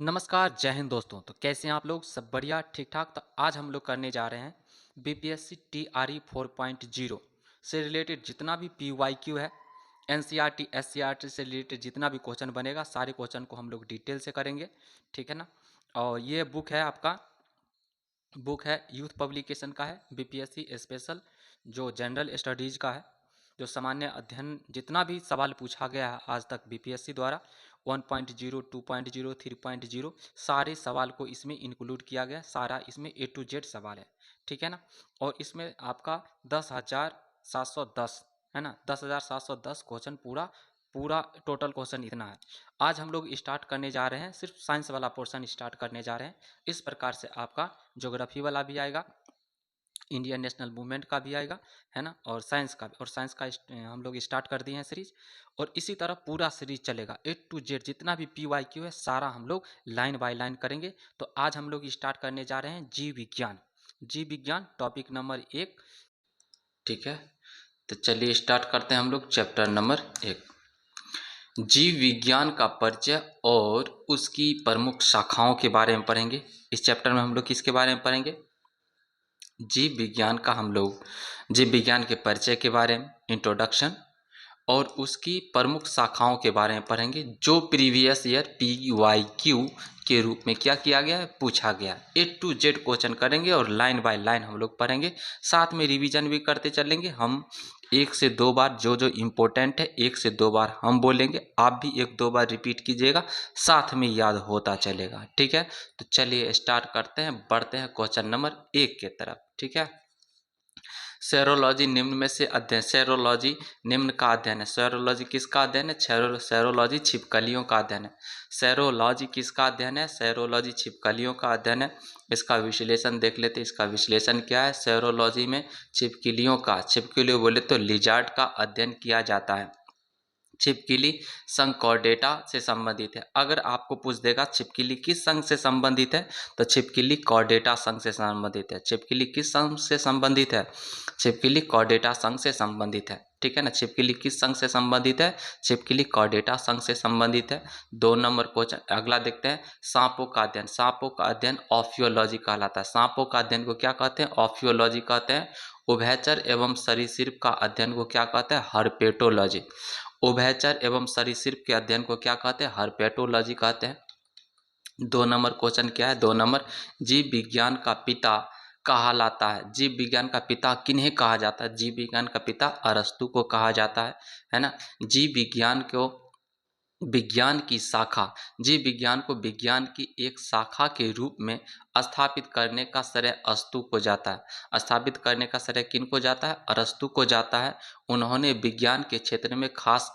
नमस्कार, जय हिंद दोस्तों। तो कैसे हैं आप लोग? सब बढ़िया, ठीक ठाक। तो आज हम लोग करने जा रहे हैं बीपीएससी टीआरई 4.0 से रिलेटेड जितना भी पीवाईक्यू है, एनसीईआरटी एससीईआरटी से रिलेटेड जितना भी क्वेश्चन बनेगा, सारे क्वेश्चन को हम लोग डिटेल से करेंगे, ठीक है ना। और ये बुक है यूथ पब्लिकेशन का है, बीपीएससी स्पेशल, जो जनरल स्टडीज़ का है, जो सामान्य अध्ययन जितना भी सवाल पूछा गया है आज तक बीपीएससी द्वारा 1.0 2.0 3.0 सारे सवाल को इसमें इंक्लूड किया गया। सारा इसमें A to Z सवाल है, ठीक है ना। और इसमें आपका 10,710 है ना, 10,710 क्वेश्चन पूरा पूरा टोटल क्वेश्चन इतना है। आज हम लोग स्टार्ट करने जा रहे हैं, सिर्फ साइंस वाला पोर्शन स्टार्ट करने जा रहे हैं। इस प्रकार से आपका ज्योग्राफी वाला भी आएगा, इंडियन नेशनल मूवमेंट का भी आएगा, है ना, और साइंस का भी। और साइंस का हम लोग स्टार्ट कर दिए हैं सीरीज, और इसी तरह पूरा सीरीज चलेगा। A to Z जितना भी पीवाईक्यू है सारा हम लोग लाइन बाय लाइन करेंगे। तो आज हम लोग स्टार्ट करने जा रहे हैं जीव विज्ञान। जीव विज्ञान टॉपिक नंबर 1, ठीक है। तो चलिए स्टार्ट करते हैं हम लोग चैप्टर नंबर 1, जीव विज्ञान का परिचय और उसकी प्रमुख शाखाओं के बारे में पढ़ेंगे। इस चैप्टर में हम लोग किसके बारे में पढ़ेंगे? जीव विज्ञान का। हम लोग जीव विज्ञान के परिचय के बारे में, इंट्रोडक्शन, और उसकी प्रमुख शाखाओं के बारे में पढ़ेंगे, जो प्रीवियस ईयर पीवाईक्यू के रूप में क्या किया गया है, पूछा गया। A to Z क्वेश्चन करेंगे और लाइन बाय लाइन हम लोग पढ़ेंगे, साथ में रिवीजन भी करते चलेंगे। हम 1 से 2 बार जो जो इम्पोर्टेंट है 1 से 2 बार हम बोलेंगे, आप भी 1-2 बार रिपीट कीजिएगा, साथ में याद होता चलेगा, ठीक है। तो चलिए स्टार्ट करते हैं, बढ़ते हैं क्वेश्चन नंबर 1 के तरफ, ठीक है। सेरोलॉजी निम्न में से अध्ययन, सेरोलॉजी निम्न का अध्ययन है। सेरोलॉजी किसका अध्ययन है? सेरोलॉजी छिपकलियों का अध्ययन है। सेरोलॉजी किसका अध्ययन है? सेरोलॉजी छिपकलियों का अध्ययन है। इसका विश्लेषण देख लेते हैं। इसका विश्लेषण क्या है? सेरोलॉजी में छिपकलियों बोले तो लिजार्ड का अध्ययन किया जाता है। छिपकली संघ कॉर्डेटा से संबंधित है। अगर आपको पूछ देगा छिपकली किस संघ से संबंधित है, तो छिपकली कॉर्डेटा संघ से संबंधित है। छिपकली किस संघ से संबंधित है? छिपकली कॉर्डेटा संघ से संबंधित है, ठीक है ना। छिपकली किस संघ से संबंधित है? छिपकली कॉर्डेटा संघ से संबंधित है। 2 नंबर क्वेश्चन अगला देखते हैं। सांपों का अध्ययन, सांपों का अध्ययन ऑफियोलॉजी कहलाता है। सांपों का अध्ययन को क्या कहते हैं? ऑफियोलॉजी कहते हैं। उभयचर एवं सरीसृप का अध्ययन को क्या कहते हैं? हर्पेटोलॉजी। उभयचर एवं सरीसृप के अध्ययन को क्या कहते हैं? हर्पेटोलॉजी कहते हैं। 2 नंबर क्वेश्चन क्या है? 2 नंबर, जीव विज्ञान का पिता कहलाता है। जीव विज्ञान का पिता किन्हें कहा जाता है? जीव विज्ञान का पिता अरस्तु को कहा जाता है ना। जीव विज्ञान को विज्ञान की शाखा, जीव विज्ञान को विज्ञान की एक शाखा के रूप में स्थापित करने का श्रेय अरस्तु को जाता है। स्थापित करने का श्रेय किन को जाता है? अरस्तु को जाता है। उन्होंने विज्ञान के क्षेत्र में खास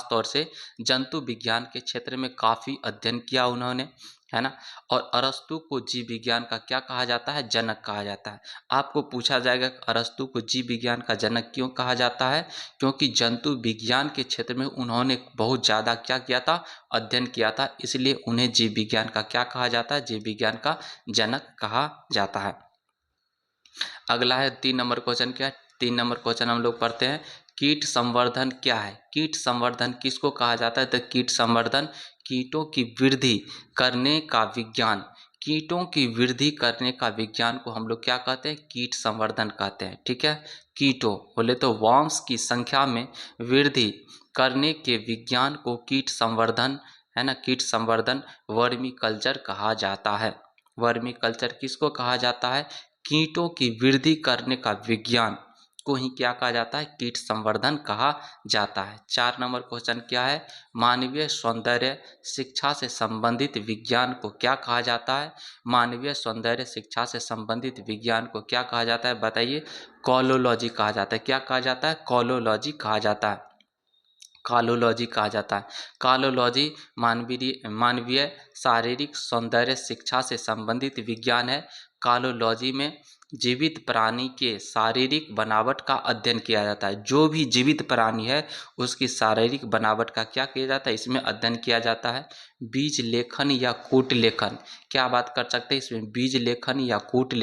तौर से जंतु विज्ञान के क्षेत्र में काफ़ी अध्ययन किया उन्होंने, है ना। और अरस्तु को जीव विज्ञान का क्या कहा जाता है? जनक कहा जाता है। आपको पूछा जाएगा अरस्तु को जीव विज्ञान का जनक क्यों कहा जाता है? क्योंकि जंतु विज्ञान के क्षेत्र में उन्होंने बहुत ज़्यादा क्या किया था? अध्ययन किया था, इसलिए उन्हें जीव विज्ञान का क्या कहा जाता है? जीव विज्ञान का जनक कहा जाता है। अगला है 3 नंबर क्वेश्चन क्या है? 3 नंबर क्वेश्चन हम लोग पढ़ते हैं। कीट संवर्धन क्या है? कीट संवर्धन किसको कहा जाता है? तो कीट संवर्धन कीटों की वृद्धि करने का विज्ञान। कीटों की वृद्धि करने का विज्ञान को हम लोग क्या कहते हैं? कीट संवर्धन कहते हैं, ठीक है। कीटों बोले तो वॉर्म्स की संख्या में वृद्धि करने के विज्ञान को कीट संवर्धन, है ना, कीट संवर्धन वर्मी कल्चर कहा जाता है। वर्मी कल्चर किसको कहा जाता है? कीटों की वृद्धि करने का विज्ञान को ही क्या कहा जाता है? कीट संवर्धन कहा जाता है। 4 नंबर क्वेश्चन क्या है? मानवीय सौंदर्य शिक्षा से संबंधित विज्ञान को क्या कहा जाता है? मानवीय सौंदर्य शिक्षा से संबंधित विज्ञान को क्या कहा जाता है? बताइए। कॉलोलॉजी कहा जाता है। क्या कहा जाता है? कॉलोलॉजी कहा जाता है। कॉलोलॉजी कहा जाता है। कॉलोलॉजी मानवीय शारीरिक सौंदर्य शिक्षा से संबंधित विज्ञान है। कॉलोलॉजी में जीवित प्राणी के शारीरिक बनावट का अध्ययन किया जाता है। जो भी जीवित प्राणी है उसकी शारीरिक बनावट का क्या किया जाता है? इसमें अध्ययन किया जाता है। बीज लेखन या कूट लेखन, क्या बात कर सकते हैं इसमें? बीज लेखन या कूट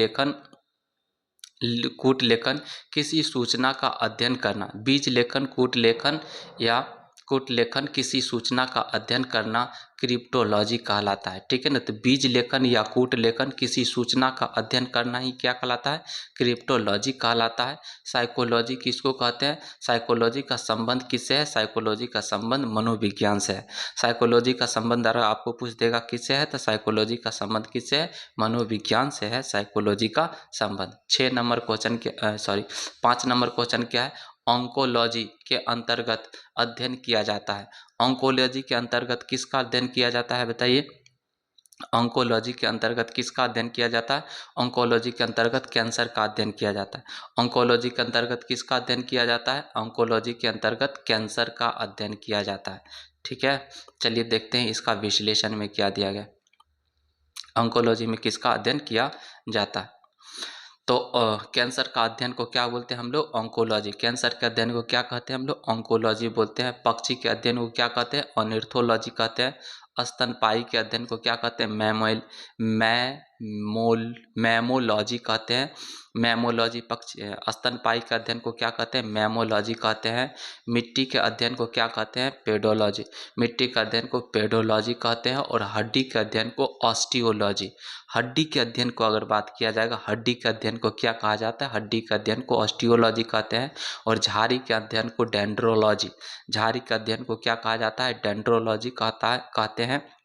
लेखन किसी सूचना का अध्ययन करना। बीज लेखन, कूट लेखन या कूट लेखन किसी सूचना का अध्ययन करना क्रिप्टोलॉजी कहलाता है। ठीक है ना, तो बीज लेखन या कूट लेखन किसी सूचना का अध्ययन करना ही क्या कहलाता है, क्रिप्टोलॉजी कहलाता है। साइकोलॉजी किसको कहते हैं, साइकोलॉजी का संबंध किससे है, साइकोलॉजी का संबंध मनोविज्ञान से है। साइकोलॉजी का संबंध अगर आपको पूछ देगा किससे है, तो साइकोलॉजी का संबंध किससे है, मनोविज्ञान से है साइकोलॉजी का संबंध। 6 नंबर क्वेश्चन के 5 नंबर क्वेश्चन क्या है, ऑन्कोलॉजी के अंतर्गत अध्ययन किया जाता है। ऑन्कोलॉजी के अंतर्गत किसका अध्ययन किया जाता है बताइए, ऑन्कोलॉजी के अंतर्गत किसका अध्ययन किया जाता है, ऑन्कोलॉजी के अंतर्गत कैंसर का अध्ययन किया जाता है। ऑन्कोलॉजी के अंतर्गत किसका अध्ययन किया जाता है, ऑन्कोलॉजी के अंतर्गत कैंसर का अध्ययन किया जाता है। ठीक है, चलिए देखते हैं इसका विश्लेषण में क्या दिया गया। ऑन्कोलॉजी में किसका अध्ययन किया जाता है, तो कैंसर का अध्ययन को क्या बोलते हैं हम लोग, ऑन्कोलॉजी। कैंसर के अध्ययन को क्या कहते हैं हम लोग, ऑन्कोलॉजी बोलते हैं। पक्षी के अध्ययन को क्या कहते हैं, ऑर्निथोलॉजी कहते हैं। स्तनपायी के अध्ययन को क्या कहते हैं, मैमोलॉजी कहते हैं। मैमोलॉजी पक्षी, स्तनपायी के अध्ययन को क्या कहते हैं, मैमोलॉजी कहते हैं। मिट्टी के अध्ययन को क्या कहते हैं, पेडोलॉजी। मिट्टी के अध्ययन को पेडोलॉजी कहते हैं। और हड्डी के अध्ययन को ऑस्टियोलॉजी। हड्डी के अध्ययन को अगर बात किया जाएगा, हड्डी के अध्ययन को क्या कहा जाता है, हड्डी के अध्ययन को ऑस्टियोलॉजी कहते हैं। और झाड़ी के अध्ययन को डेंड्रोलॉजी। झाड़ी के अध्ययन को क्या कहा जाता है, डेंड्रोलॉजी कहते हैं।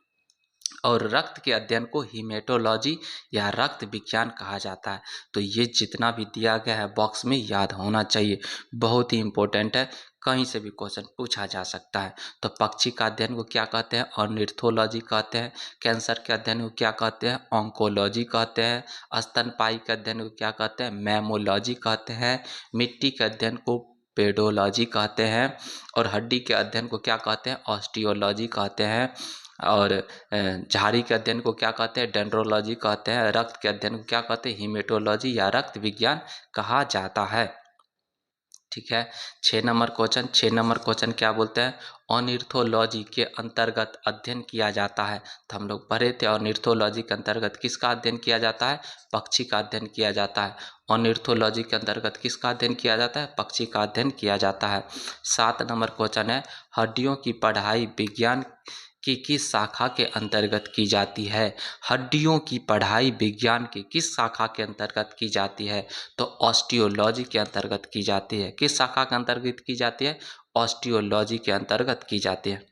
और रक्त के अध्ययन को हीमेटोलॉजी या रक्त विज्ञान कहा जाता है। तो ये जितना भी दिया गया है बॉक्स में याद होना चाहिए, बहुत ही इंपॉर्टेंट है, कहीं से भी क्वेश्चन पूछा जा सकता है। तो पक्षी का अध्ययन को क्या कहते हैं, ऑर्निथोलॉजी कहते हैं। कैंसर के अध्ययन को क्या कहते हैं, ऑन्कोलॉजी कहते हैं। स्तनपायी के अध्ययन को क्या कहते हैं, मैमोलॉजी कहते हैं। मिट्टी के अध्ययन को पेडोलॉजी कहते हैं। और हड्डी के अध्ययन को क्या कहते हैं, ऑस्टियोलॉजी कहते हैं। और झाड़ी के अध्ययन को क्या कहते हैं, डेंड्रोलॉजी कहते हैं। रक्त के अध्ययन को क्या कहते हैं, हीमेटोलॉजी या रक्त विज्ञान कहा जाता है। ठीक है, 6 नंबर क्वेश्चन। 6 नंबर क्वेश्चन क्या बोलते हैं, ऑर्निथोलॉजी के अंतर्गत अध्ययन किया जाता है। तो हम लोग पढ़े थे ऑर्निथोलॉजी के अंतर्गत किसका अध्ययन किया जाता है, पक्षी का अध्ययन किया जाता है। ऑर्निथोलॉजी के अंतर्गत किसका अध्ययन किया जाता है, पक्षी का अध्ययन किया जाता है। 7 नंबर क्वेश्चन है, हड्डियों की पढ़ाई विज्ञान की किस शाखा के अंतर्गत की जाती है। हड्डियों की पढ़ाई विज्ञान की किस शाखा के अंतर्गत की जाती है, तो ऑस्टियोलॉजी के अंतर्गत की जाती है। किस शाखा के अंतर्गत की जाती है, ऑस्टियोलॉजी के अंतर्गत की जाती है।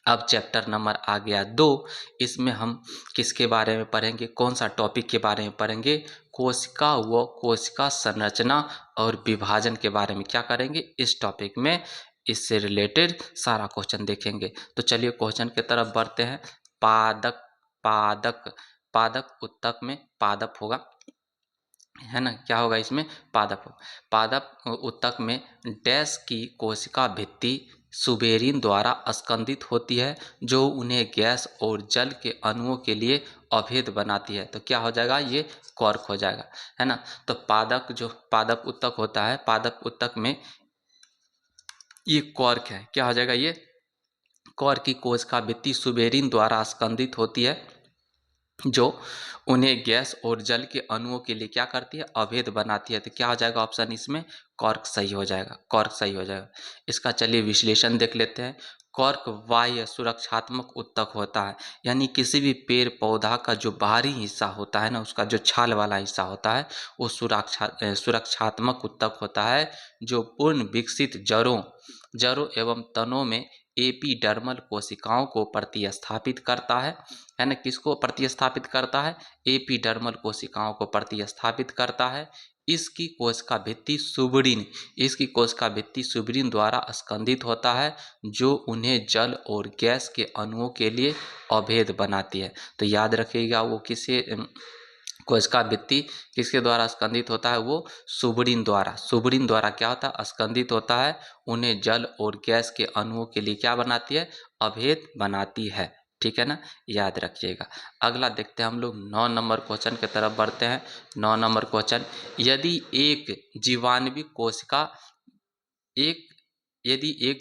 अब चैप्टर नंबर आ गया 2, इसमें हम किसके बारे में पढ़ेंगे, कौन सा टॉपिक के बारे में पढ़ेंगे, कोशिका व कोशिका संरचना और विभाजन के बारे में क्या करेंगे इस टॉपिक में, इससे रिलेटेड सारा क्वेश्चन देखेंगे। तो चलिए क्वेश्चन की तरफ बढ़ते हैं। पादप पादप पादप उत्तक में पादप होगा, है ना, क्या होगा इसमें, पादप। पादप उत्तक में डैश की कोशिका भित्ति सुबेरिन द्वारा स्कंदित होती है, जो उन्हें गैस और जल के अणुओं के लिए अभेद बनाती है। तो क्या हो जाएगा, ये कॉर्क हो जाएगा, है ना। तो पादप जो पादप उत्तक होता है, पादप उत्तक में ये कॉर्क है, क्या हो जाएगा, ये कॉर्क की कोशिका भित्ति सुबेरिन द्वारा स्कंदित होती है, जो उन्हें गैस और जल के अणुओं के लिए क्या करती है, अभेद बनाती है। तो क्या हो जाएगा ऑप्शन इसमें, कॉर्क सही हो जाएगा, कॉर्क सही हो जाएगा। इसका चलिए विश्लेषण देख लेते हैं। कॉर्क बाह्य सुरक्षात्मक उत्तक होता है, यानी किसी भी पेड़ पौधा का जो बाहरी हिस्सा होता है ना, उसका जो छाल वाला हिस्सा होता है वो सुरक्षात्मक उत्तक होता है, जो पूर्ण विकसित जड़ों एवं तनों में एपिडर्मल कोशिकाओं को प्रतिस्थापित करता है ना, किसको प्रतिस्थापित करता है, एपिडर्मल कोशिकाओं को प्रतिस्थापित करता है। इसकी कोशिका भित्ति सुबरिन द्वारा स्कंदित होता है, जो उन्हें जल और गैस के अणुओं के लिए अभेद बनाती है। तो याद रखिएगा, वो कोशिका भित्ति किसके द्वारा स्कंदित होता है, वो सुबरिन द्वारा क्या होता है, स्कंदित होता है, उन्हें जल और गैस के अणुओं के लिए क्या बनाती है, अभेद बनाती है। ठीक है ना, याद रखिएगा। अगला देखते हैं हम लोग 9 नंबर क्वेश्चन की तरफ बढ़ते हैं। 9 नंबर क्वेश्चन, यदि एक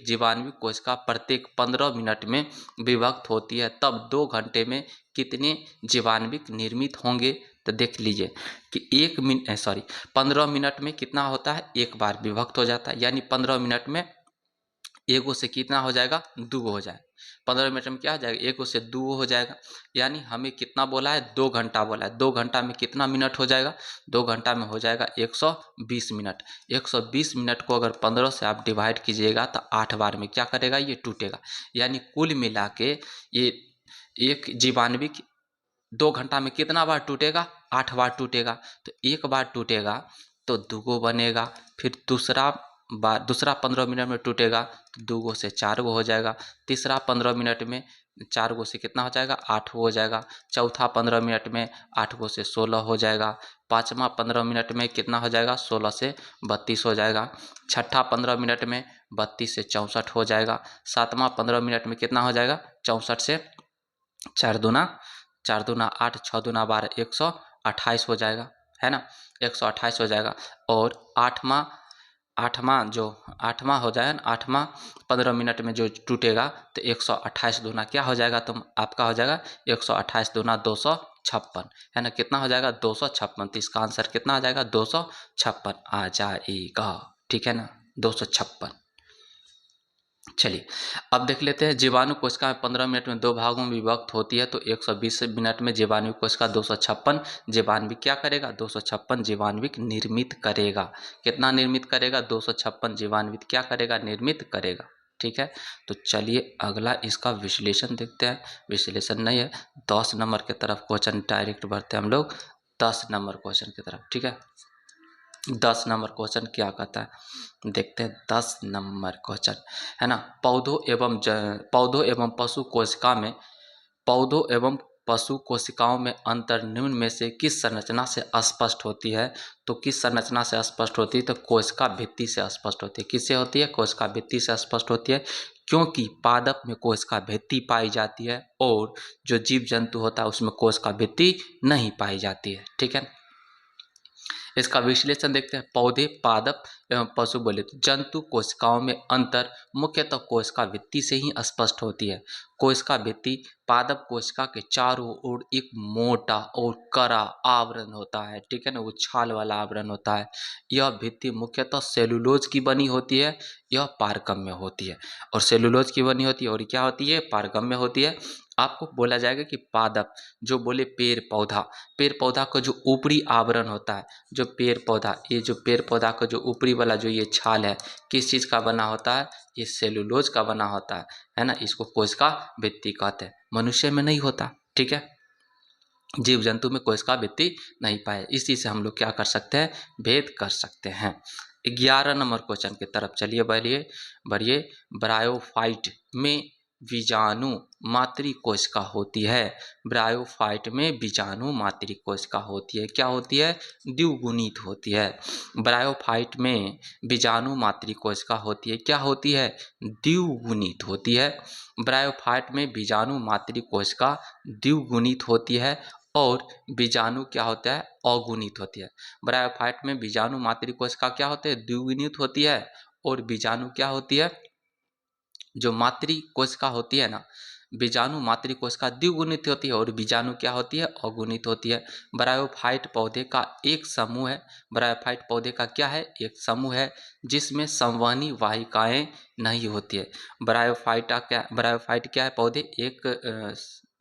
जीवाणु कोशिका प्रत्येक 15 मिनट में विभक्त होती है, तब 2 घंटे में कितने जीवाणु निर्मित होंगे। तो देख लीजिए कि 15 मिनट में कितना होता है, एक बार विभक्त हो जाता है, यानी 15 मिनट में एगो से कितना हो जाएगा, दूगो हो जाएगा। 15 मिनट में क्या हो जाएगा, एगो से दूगो हो जाएगा। यानी हमें कितना बोला है, 2 घंटा बोला है। 2 घंटा में कितना मिनट हो जाएगा, 2 घंटा में हो जाएगा 120 मिनट। 120 मिनट को अगर 15 से आप डिवाइड कीजिएगा तो 8 बार में क्या करेगा, ये टूटेगा। यानी कुल मिला के ये एक जीवाणुविक 2 घंटा में कितना बार टूटेगा, 8 बार टूटेगा। तो एक बार टूटेगा तो दूगो बनेगा, फिर दूसरा 15 मिनट में टूटेगा तो दूगो से 4 गो हो जाएगा। तीसरा 15 मिनट में 4 गो से कितना हो जाएगा, 8 गो हो जाएगा। चौथा 15 मिनट में 8 गो से 16 हो जाएगा। पाँचवा 15 मिनट में कितना हो जाएगा, 16 से 32 हो जाएगा। छठा 15 मिनट में 32 से 64 हो जाएगा। सातवां 15 मिनट में कितना हो जाएगा, 64 से 4 दूना 8, 6 दूना 12, 128 हो जाएगा, है ना। 128 हो जाएगा। और आठवां हो जाएगा ना, आठवां 15 मिनट में जो टूटेगा तो 128 दूना क्या हो जाएगा, तो आपका हो जाएगा 128 दूना 256, है ना। कितना हो जाएगा, 256। तो इसका आंसर कितना आ जाएगा, 256 आ जाएगा, ठीक है ना, 256। चलिए अब देख लेते हैं, जीवाणु कोशिका 15 मिनट में 2 भागों में विभक्त होती है। तो 120 मिनट में जीवाणु कोशिका 256 जीवाणु क्या करेगा, 256 जीवाणु निर्मित करेगा। कितना निर्मित करेगा, 256 जीवाणु क्या करेगा, निर्मित करेगा, ठीक है। तो चलिए अगला इसका विश्लेषण देखते हैं। विश्लेषण नहीं है, 10 नंबर की तरफ क्वेश्चन डायरेक्ट बढ़ते हैं हम लोग 10 नंबर क्वेश्चन की तरफ, ठीक है। 10 नंबर क्वेश्चन क्या कहता है, देखते हैं 10 नंबर क्वेश्चन, है ना। पौधों एवं पशु कोशिकाओं में अंतर निम्न में से किस संरचना से स्पष्ट होती है। तो किस संरचना से स्पष्ट होती है, तो कोशिका भित्ति से स्पष्ट होती है। किससे होती है, कोशिका भित्ति से स्पष्ट होती है, क्योंकि पादप में कोशिका भित्ति पाई जाती है और जो जीव जंतु होता है उसमें कोशिका भित्ति नहीं पाई जाती है, ठीक है। इसका विश्लेषण देखते हैं। पौधे, पादप एवं पशु बोले तो जंतु कोशिकाओं में अंतर मुख्यतः कोशिका भित्ति से ही स्पष्ट होती है। कोशिका भित्ति पादप कोशिका के चारों ओर एक मोटा और कड़ा आवरण होता है, ठीक है ना, वो छाल वाला आवरण होता है। यह भित्ति मुख्यतः सेलुलोज की बनी होती है, यह पारगम्य होती है। और सेलुलोज की बनी होती है और क्या होती है, पारगम्य होती है। आपको बोला जाएगा कि पादप जो बोले पेड़ पौधा का जो ऊपरी आवरण होता है, जो पेड़ पौधा, ये जो पेड़ पौधा का जो ऊपरी वाला जो ये छाल है, किस चीज़ का बना होता है, ये सेलुलोज का बना होता है ना। इसको कोशिका भित्ति कहते हैं। मनुष्य में नहीं होता, ठीक है, जीव जंतु में कोशिका भित्ति नहीं पाए। इसी से हम लोग क्या कर सकते हैं, भेद कर सकते हैं। 11 नंबर क्वेश्चन की तरफ चलिए बढ़िए। ब्रायोफाइट में बीजाणु मातृ कोशिका होती है। ब्रायोफाइट में बीजाणु मातृ कोशिका होती है, क्या होती है, द्विगुणित होती है। ब्रायोफाइट में बीजाणु मातृ कोशिका होती है, क्या होती है, द्विगुणित होती है। ब्रायोफाइट में बीजाणु मातृ कोशिका द्विगुणित होती है और बीजाणु क्या होता है, अगुणित होती है। ब्रायोफाइट में बीजाणु मातृ कोशिका क्या होते हैं, द्विगुणित होती है, और बीजाणु क्या होती है, जो मातृ कोशिका होती है ना, बीजाणु मातृ कोशिका द्विगुणित होती है और बीजाणु क्या होती है, अगुणित होती है। ब्रायोफाइट पौधे का एक समूह है। ब्रायोफाइट पौधे का क्या है, एक समूह है जिसमें संवहनी वाहिकाएं नहीं होती है। ब्रायोफाइट क्या है,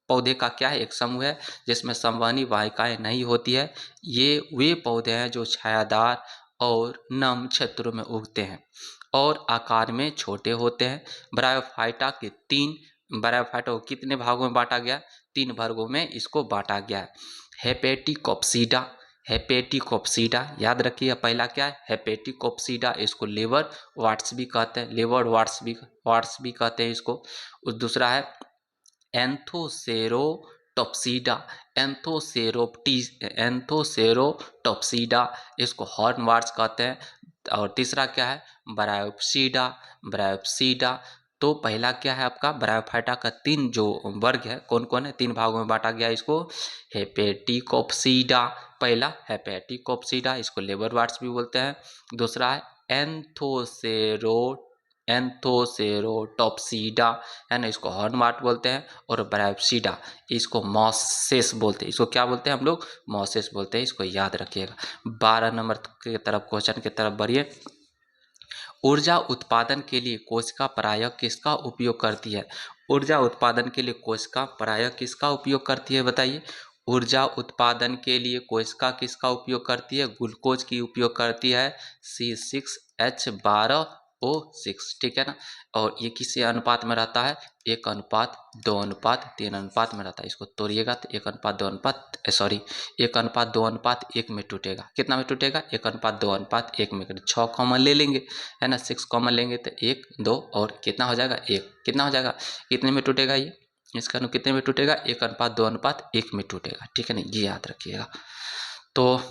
पौधे का क्या है, एक समूह है जिसमें संवहनी वाहिकाएं नहीं होती है। ये वे पौधे हैं जो छायादार और नम क्षेत्रों में उगते हैं और आकार में छोटे होते हैं। ब्रायोफाइटा को कितने भागों में बांटा गया, 3 वर्गों में इसको बांटा गया है। हेपेटिकोप्सीडा याद रखिए, पहला क्या है, हेपेटिकोप्सीडा, इसको लेवर वाट्स भी कहते हैं, वाट्स भी कहते हैं इसको। दूसरा है एंथोसेरोटॉप्सीडा, इसको हॉर्न वाट्स कहते हैं। और तीसरा क्या है, ब्रायोप्सीडा। तो पहला क्या है आपका, ब्रायोफाइटा का 3 जो वर्ग है, कौन कौन है, 3 भागों में बांटा गया इसको। हेपेटिकोप्सीडा, पहला हेपेटिकोप्सीडा, इसको लेबर वाट्स भी बोलते हैं। दूसरा है एंथोसेरोटॉप्सीडा, है ना, इसको हॉर्नवाट बोलते हैं। और ब्रायोप्सीडा, इसको मॉसेस बोलते हैं। इसको क्या बोलते हैं हम लोग, मॉसेस बोलते हैं, इसको याद रखिएगा। 12 नंबर की तरफ क्वेश्चन की तरफ बढ़िए। ऊर्जा उत्पादन के लिए कोशिका प्रायः किसका उपयोग करती है? ऊर्जा उत्पादन के लिए कोशिका प्रायः किसका उपयोग करती है बताइए? ऊर्जा उत्पादन के लिए कोशिका किसका उपयोग करती है? ग्लूकोज की उपयोग करती है, C6H12O6, ठीक है ना। और ये किसी अनुपात में रहता है? 1:2:3 में रहता है। इसको तोड़िएगा तो 1:2:1 में टूटेगा। कितना में टूटेगा? 1:2:1 में। 6 कॉमन ले लेंगे, है ना, 6 कॉमन लेंगे तो 1 2 और कितना हो जाएगा? 1। कितना हो जाएगा? कितने में टूटेगा ये? इसका कितने में टूटेगा? 1:2:1 में टूटेगा, ठीक है ना, ये याद रखिएगा। तो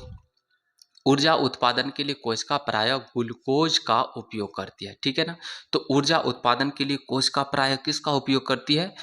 ऊर्जा उत्पादन के लिए कोशिका प्रायः ग्लूकोज का उपयोग करती है, ठीक है ना। तो ऊर्जा उत्पादन के लिए कोशिका प्रायः किसका उपयोग करती है?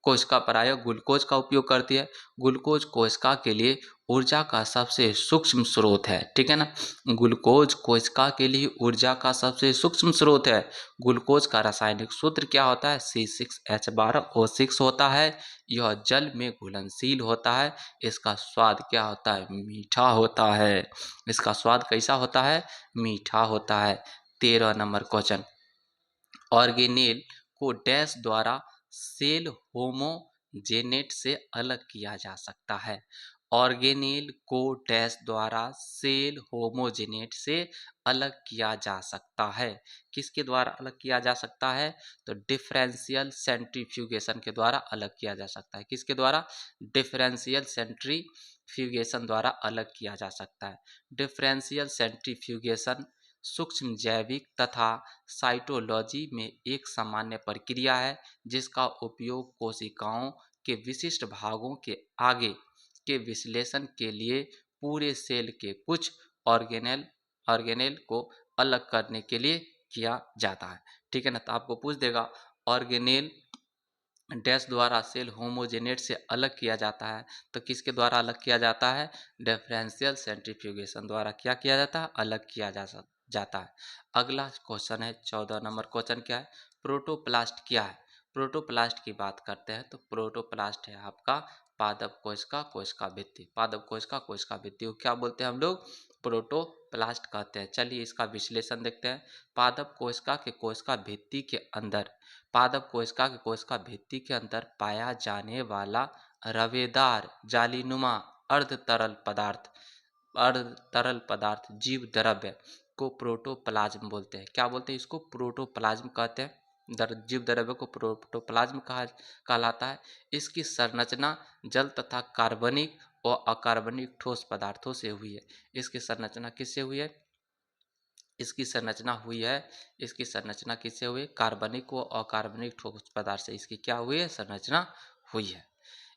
कोशिका प्रायः ग्लूकोज का उपयोग करती है। ग्लूकोज कोशिका के लिए ऊर्जा का सबसे सूक्ष्म स्रोत है, ठीक है ना। ग्लूकोज कोशिका के लिए ऊर्जा का सबसे सूक्ष्म स्रोत है। ग्लूकोज का रासायनिक सूत्र क्या होता है? C6H12O6 होता है। यह जल में घुलनशील होता है। इसका स्वाद क्या होता है? मीठा होता है। इसका स्वाद कैसा होता है? मीठा होता है। 13 नंबर क्वेश्चन, ऑर्गेनेल को डैश द्वारा सेल होमोजेनेट से अलग किया जा सकता है? ऑर्गेनेल को डैश द्वारा सेल होमोजेनेट से अलग किया जा सकता है? किसके द्वारा अलग किया जा सकता है? तो डिफरेंशियल सेंट्रीफ्यूगेशन के द्वारा अलग किया जा सकता है। किसके द्वारा? डिफरेंशियल सेंट्रीफ्यूगेशन द्वारा अलग किया जा सकता है। डिफरेंशियल सेंट्रीफ्यूगेशन सूक्ष्म जैविक तथा साइटोलॉजी में एक सामान्य प्रक्रिया है जिसका उपयोग कोशिकाओं के विशिष्ट भागों के आगे के विश्लेषण के लिए पूरे सेल के कुछ ऑर्गेनेल को अलग करने के लिए किया जाता है, ठीक है ना। तो आपको पूछ देगा ऑर्गेनेल डैश द्वारा सेल होमोजेनेट से अलग किया जाता है, तो किसके द्वारा अलग किया जाता है? डिफरेंशियल सेंट्रीफ्यूगेशन द्वारा क्या किया जाता है? अलग किया जाता है। अगला क्वेश्चन है 14 नंबर क्वेश्चन, क्या है? प्रोटोप्लास्ट क्या है? प्रोटोप्लास्ट की बात करते हैं तो प्रोटोप्लास्ट है आपका पादप कोशिका भित्ति। पादप कोशिका भित्ति को क्या बोलते हैं हम लोग? प्रोटोप्लास्ट कहते हैं। चलिए इसका विश्लेषण देखते हैं। पादप कोशिका भित्ति के अंदर पादप कोशिका भित्ति के अंदर पाया जाने वाला रवेदार जालीनुमा अर्ध तरल पदार्थ जीव द्रव्य को प्रोटोप्लाज्म बोलते हैं। क्या बोलते हैं इसको? प्रोटोप्लाज्म कहते हैं। जीव द्रव्य को प्रोटोप्लाज्म कहलाता है। इसकी संरचना जल तथा कार्बनिक और अकार्बनिक ठोस पदार्थों से हुई है। इसकी संरचना किससे हुई है? इसकी संरचना किससे हुई? कार्बनिक व अकार्बनिक ठोस पदार्थ से इसकी क्या हुई है? संरचना हुई है।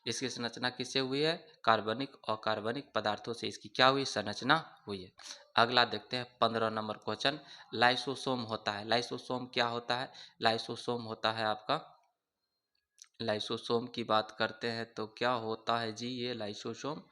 इसकी संरचना किससे हुई है? कार्बनिक और अकार्बनिक पदार्थों से इसकी क्या हुई? संरचना हुई है। अगला देखते हैं 15 नंबर क्वेश्चन, लाइसोसोम होता है। लाइसोसोम क्या होता है? लाइसोसोम होता है आपका, लाइसोसोम की बात करते हैं तो क्या होता है जी ये लाइसोसोम?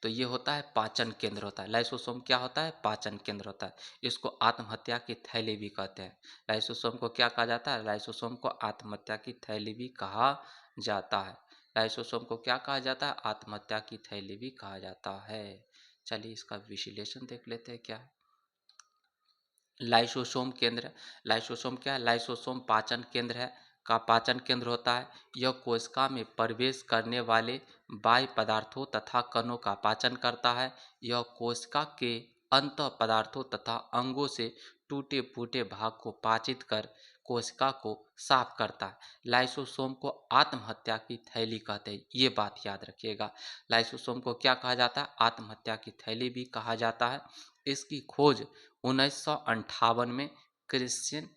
तो ये होता है पाचन केंद्र होता है। लाइसोसोम क्या होता है? पाचन केंद्र होता है। इसको आत्महत्या की थैली भी कहते हैं। लाइसोसोम को क्या कहा जाता है? लाइसोसोम को आत्महत्या की थैली भी कहा जाता है। लाइसोसोम को क्या कहा जाता है? आत्महत्या की थैली भी कहा जाता है। चलिए इसका विश्लेषण देख लेते हैं क्या है। लाइसोसोम केंद्र, लाइसोसोम क्या है? लाइसोसोम पाचन केंद्र है का पाचन केंद्र होता है। यह कोशिका में प्रवेश करने वाले बाह्य पदार्थों तथा कणों का पाचन करता है। यह कोशिका के अंत पदार्थों तथा अंगों से टूटे फूटे भाग को पाचित कर कोशिका को साफ करता है। लाइसोसोम को आत्महत्या की थैली कहते हैं, ये बात याद रखिएगा। लाइसोसोम को क्या कहा जाता है? आत्महत्या की थैली भी कहा जाता है। इसकी खोज 1958 में क्रिश्चियन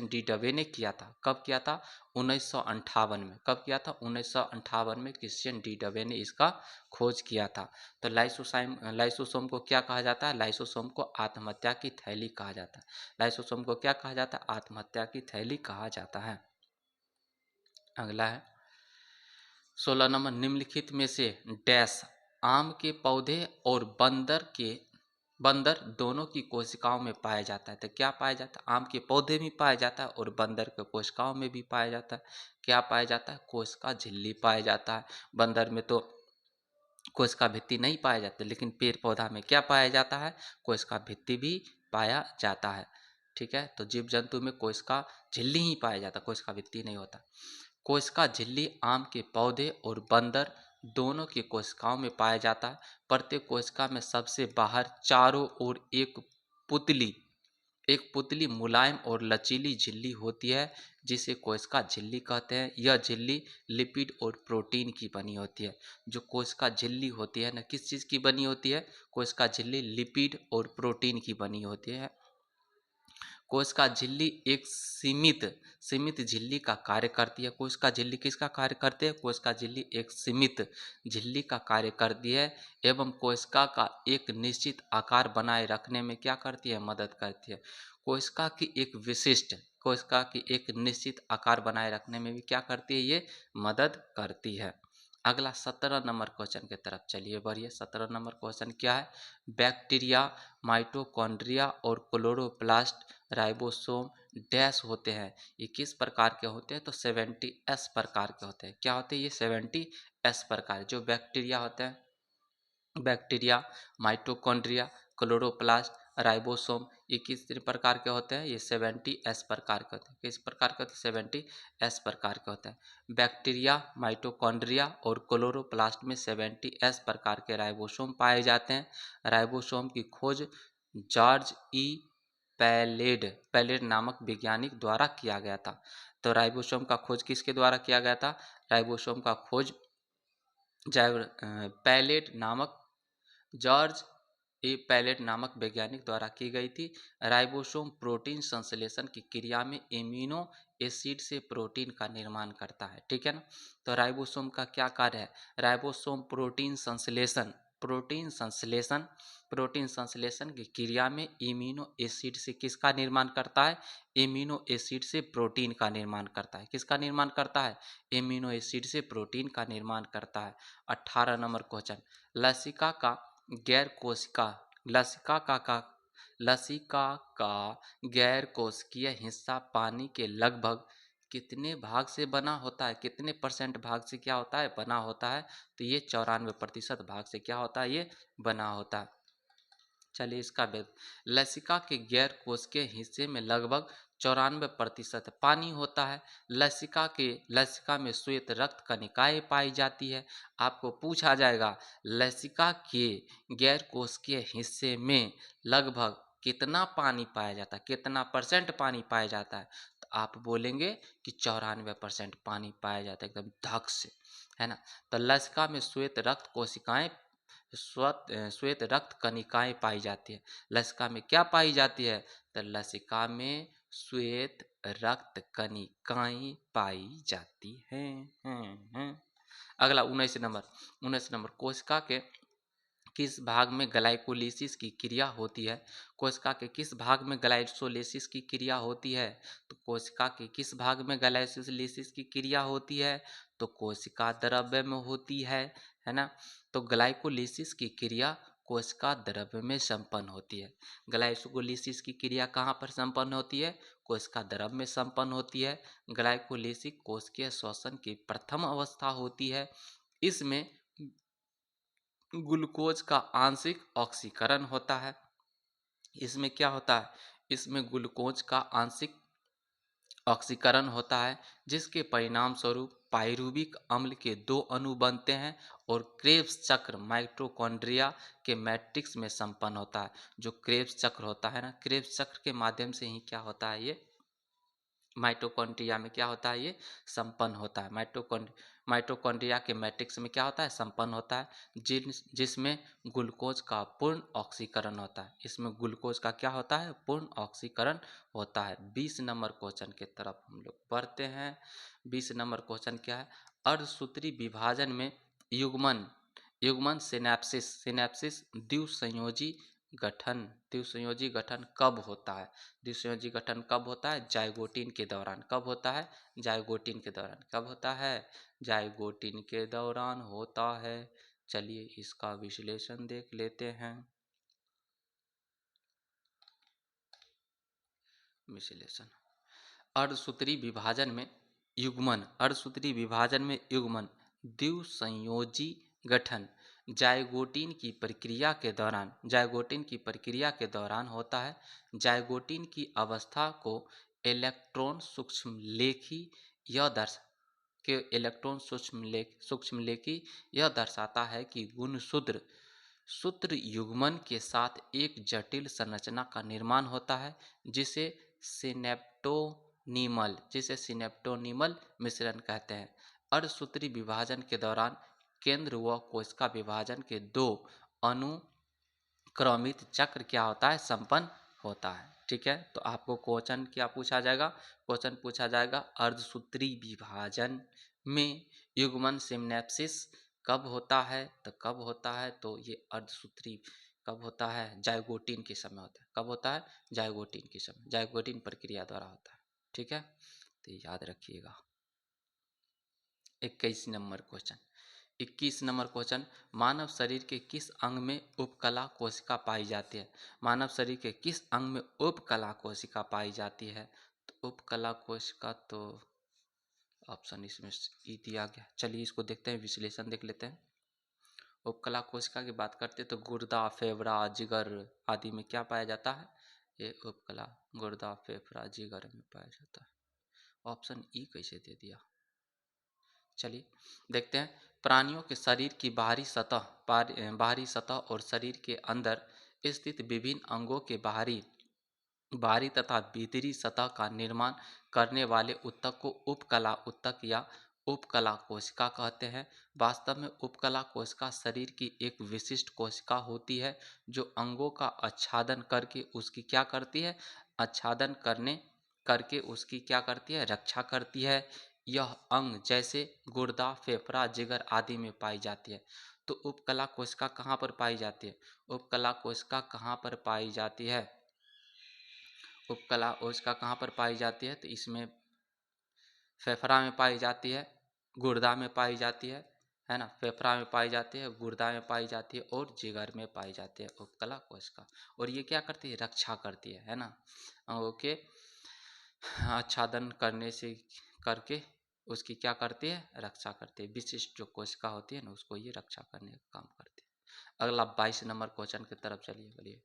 डी डवे ने किया था। कब किया था? 1958 में। कब किया था? 1958 में क्रिश्चियन डी डवे ने इसका खोज किया था। तो लाइसोसोम को क्या कहा जाता है? लाइसोसोम को आत्महत्या की थैली कहा जाता है। लाइसोसोम को क्या कहा जाता है? आत्महत्या की थैली कहा जाता है। अगला है 16 नंबर, निम्नलिखित में से डैश आम के पौधे और बंदर दोनों की कोशिकाओं में पाया जाता है। तो क्या पाया जाता है? आम के पौधे में पाया जाता है और बंदर के कोशिकाओं में भी पाया जाता है। क्या पाया जाता है? कोशिका झिल्ली पाया जाता है। बंदर में तो कोशिका भित्ति नहीं पाया जाता, लेकिन पेड़ पौधा में क्या पाया जाता है, कोशिका भित्ति भी पाया जाता है। ठीक है, तो जीव जंतु में कोशिका झिल्ली ही पाया जाता, कोशिका भित्ति नहीं होता। कोशिका झिल्ली आम के पौधे और बंदर दोनों की कोशिकाओं में पाया जाता है। प्रत्येक कोशिका में सबसे बाहर चारों ओर एक पुतली मुलायम और लचीली झिल्ली होती है, जिसे कोशिका झिल्ली कहते हैं। यह झिल्ली लिपिड और प्रोटीन की बनी होती है। जो कोशिका झिल्ली होती है ना, किस चीज़ की बनी होती है, कोशिका झिल्ली लिपिड और प्रोटीन की बनी होती है। कोशिका झिल्ली एक सीमित झिल्ली का कार्य करती है। कोशिका झिल्ली किसका कार्य करती है, कोशिका झिल्ली एक सीमित झिल्ली का कार्य करती है एवं कोशिका का एक निश्चित आकार बनाए रखने में क्या करती है, मदद करती है। कोशिका की एक निश्चित आकार बनाए रखने में भी क्या करती है, ये मदद करती है। अगला 17 नंबर क्वेश्चन की तरफ चलिए बढ़िए। 17 नंबर क्वेश्चन क्या है, बैक्टीरिया, माइटोकॉन्ड्रिया और क्लोरोप्लास्ट, राइबोसोम डैश होते हैं। ये किस प्रकार के होते हैं, तो 70S प्रकार के होते हैं। क्या होते हैं ये, 70S प्रकार। जो बैक्टीरिया होते हैं, बैक्टीरिया, माइटोकॉन्ड्रिया, क्लोरोप्लास्ट, राइबोसोम, ये किस प्रकार के होते हैं, ये 70S प्रकार के होते हैं। किस प्रकार के होते हैं, 70S प्रकार के होते हैं। बैक्टीरिया, माइटोकॉन्ड्रिया और क्लोरोप्लास्ट में 70S प्रकार के राइबोसोम पाए जाते हैं। राइबोसोम की खोज जॉर्ज ई पैलेड नामक वैज्ञानिक द्वारा किया गया था। तो राइबोसोम का खोज किसके द्वारा किया गया था, राइबोसोम का खोज पैलेट नामक जॉर्ज ए पैलेट नामक वैज्ञानिक द्वारा की गई थी। राइबोसोम प्रोटीन संश्लेषण की क्रिया में एमिनो एसिड से प्रोटीन का निर्माण करता है। ठीक है ना, तो राइबोसोम का क्या कार्य है, राइबोसोम प्रोटीन संश्लेषण की क्रिया में इम्यूनो एसिड से किसका निर्माण करता है, एमिनो एसिड से प्रोटीन का निर्माण करता है। किसका निर्माण करता है, एमिनो एसिड से प्रोटीन का निर्माण करता है। 18 नंबर क्वेश्चन, लसिका का गैर कोशिका लसिका का गैर कोशिकीय हिस्सा पानी के लगभग कितने भाग से बना होता है, कितने % भाग से क्या होता है, बना होता है, तो ये 94% भाग से क्या होता है, ये बना होता है। चलिए इसका वेद, लसिका के गैर कोशिकीय हिस्से में लगभग 94% पानी होता है। लसिका में श्वेत रक्त कणिकाएं पाई जाती है। आपको पूछा जाएगा लसिका के गैर कोशिकीय हिस्से में लगभग कितना पानी पाया जाता है, कितना % पानी पाया जाता है, तो आप बोलेंगे कि 94% पानी पाया जाता है, एकदम धक से, है ना। तो लसिका में श्वेत रक्त कणिकाएं पाई जाती है। लसिका में क्या पाई जाती है, तो लसिका में श्वेत रक्त कणिकाएं पाई जाती हैं। अगला 19 नंबर, कोशिका के किस भाग में ग्लाइकोलिसिस की क्रिया होती है, कोशिका के किस भाग में ग्लाइकोलिसिस की क्रिया होती है, तो कोशिका के किस भाग में ग्लाइकोलिसिस की क्रिया होती है, तो कोशिका द्रव्य में होती है ना। तो ग्लाइकोलिसिस की क्रिया कोशिका द्रव्य में संपन्न होती है। ग्लाइकोलिसिस की क्रिया कहाँ पर संपन्न होती है, कोशिका द्रव्य में संपन्न होती है। ग्लाइकोलिसिस कोशिकीय श्वसन की प्रथम अवस्था होती है। इसमें ग्लूकोज का आंशिक ऑक्सीकरण होता है। इसमें क्या होता है, इसमें ग्लूकोज का आंशिक ऑक्सीकरण होता है, जिसके परिणाम स्वरूप पाइरुविक अम्ल के 2 अणु बनते हैं और क्रेब्स चक्र माइटोकॉन्ड्रिया के मैट्रिक्स में संपन्न होता है। जो क्रेब्स चक्र होता है ना, क्रेब्स चक्र के माध्यम से ही क्या होता है, ये माइटोकॉन्ड्रिया में क्या होता है, ये संपन्न होता है। माइटोकॉन्ड्रिया के मैट्रिक्स में क्या होता है, संपन्न होता है, जिसमें ग्लूकोज का पूर्ण ऑक्सीकरण होता है। इसमें ग्लूकोज का क्या होता है, पूर्ण ऑक्सीकरण होता है। 20 नंबर क्वेश्चन की तरफ हम लोग बढ़ते हैं। 20 नंबर क्वेश्चन क्या है, अर्धसूत्री विभाजन में युग्मन सिनेप्सिस द्विसंयोजी गठन कब होता है, द्विसंयोजी गठन कब होता है, जाइगोटिन के दौरान। कब होता है, जाइगोटिन के दौरान। कब होता है, जाइगोटिन के दौरान होता है। चलिए इसका विश्लेषण देख लेते हैं। विश्लेषण, अर्धसूत्री विभाजन में युग्मन द्विसंयोजी गठन जाइगोटिन की प्रक्रिया के दौरान होता है। जाइगोटिन की अवस्था को इलेक्ट्रॉन सूक्ष्मलेखी यह दर्श के इलेक्ट्रॉन सूक्ष्मलेखी यह दर्शाता है कि गुणसूत्र सूत्र युग्मन के साथ एक जटिल संरचना का निर्माण होता है जिसे सिनेप्टोनीमल मिश्रण कहते हैं। अर्धसूत्री विभाजन के दौरान केंद्र व कोशिका विभाजन के दो अनुक्रमित चक्र क्या होता है, संपन्न होता है। ठीक है, तो आपको क्वेश्चन क्या पूछा जाएगा, क्वेश्चन पूछा जाएगा अर्धसूत्री विभाजन में युग्मन सिनेप्सिस कब होता है, तो कब होता है, तो ये अर्धसूत्री कब होता है, जाइगोटिन के समय होता है। कब होता है, जाइगोटिन के समय, जाइगोटिन प्रक्रिया द्वारा होता है। ठीक है, तो याद रखिएगा। 21 नंबर क्वेश्चन, 21 नंबर क्वेश्चन, मानव शरीर के किस अंग में उपकला कोशिका पाई जाती है। मानव शरीर के किस अंग में उपकला कोशिका पाई जाती है, तो उपकला कोशिका, तो ऑप्शन इसमें ई दिया गया। चलिए इसको देखते हैं, विश्लेषण देख लेते हैं। उपकला कोशिका की बात करते हैं तो गुर्दा, फेफड़ा, जिगर आदि में क्या पाया जाता है, ये उपकला गुर्दा, फेफड़ा, जिगर में पाया जाता है। ऑप्शन ई कैसे दे दिया। चलिए देखते हैं। प्राणियों के शरीर की बाहरी सतह और शरीर के अंदर स्थित विभिन्न अंगों के बाहरी तथा भीतरी सतह का निर्माण करने वाले ऊतक को उपकला ऊतक या उपकला कोशिका कहते हैं। वास्तव में उपकला कोशिका शरीर की एक विशिष्ट कोशिका होती है जो अंगों का आच्छादन करके उसकी क्या करती है, आच्छादन करके उसकी क्या करती है, रक्षा करती है। यह अंग जैसे गुर्दा, फेफड़ा, जिगर आदि में पाई जाती है। तो उपकला कोशिका कहाँ पर पाई जाती है, उपकला कोशिका कहाँ पर पाई जाती है, उपकला कोशिका कहाँ पर पाई जाती है, तो इसमें फेफड़ा में पाई जाती है, गुर्दा में पाई जाती है ना, फेफड़ा में पाई जाती है, गुर्दा में पाई जाती है और जिगर में पाई जाती है उपकला कोशिका। और ये क्या करती है, रक्षा करती है ना, ओके, आच्छादन करने से करके उसकी क्या करती है, रक्षा करती है। विशिष्ट जो कोशिका होती है ना, उसको ये रक्षा करने का काम करती है। अगला 22 नंबर क्वेश्चन की तरफ चलिए। बोलिए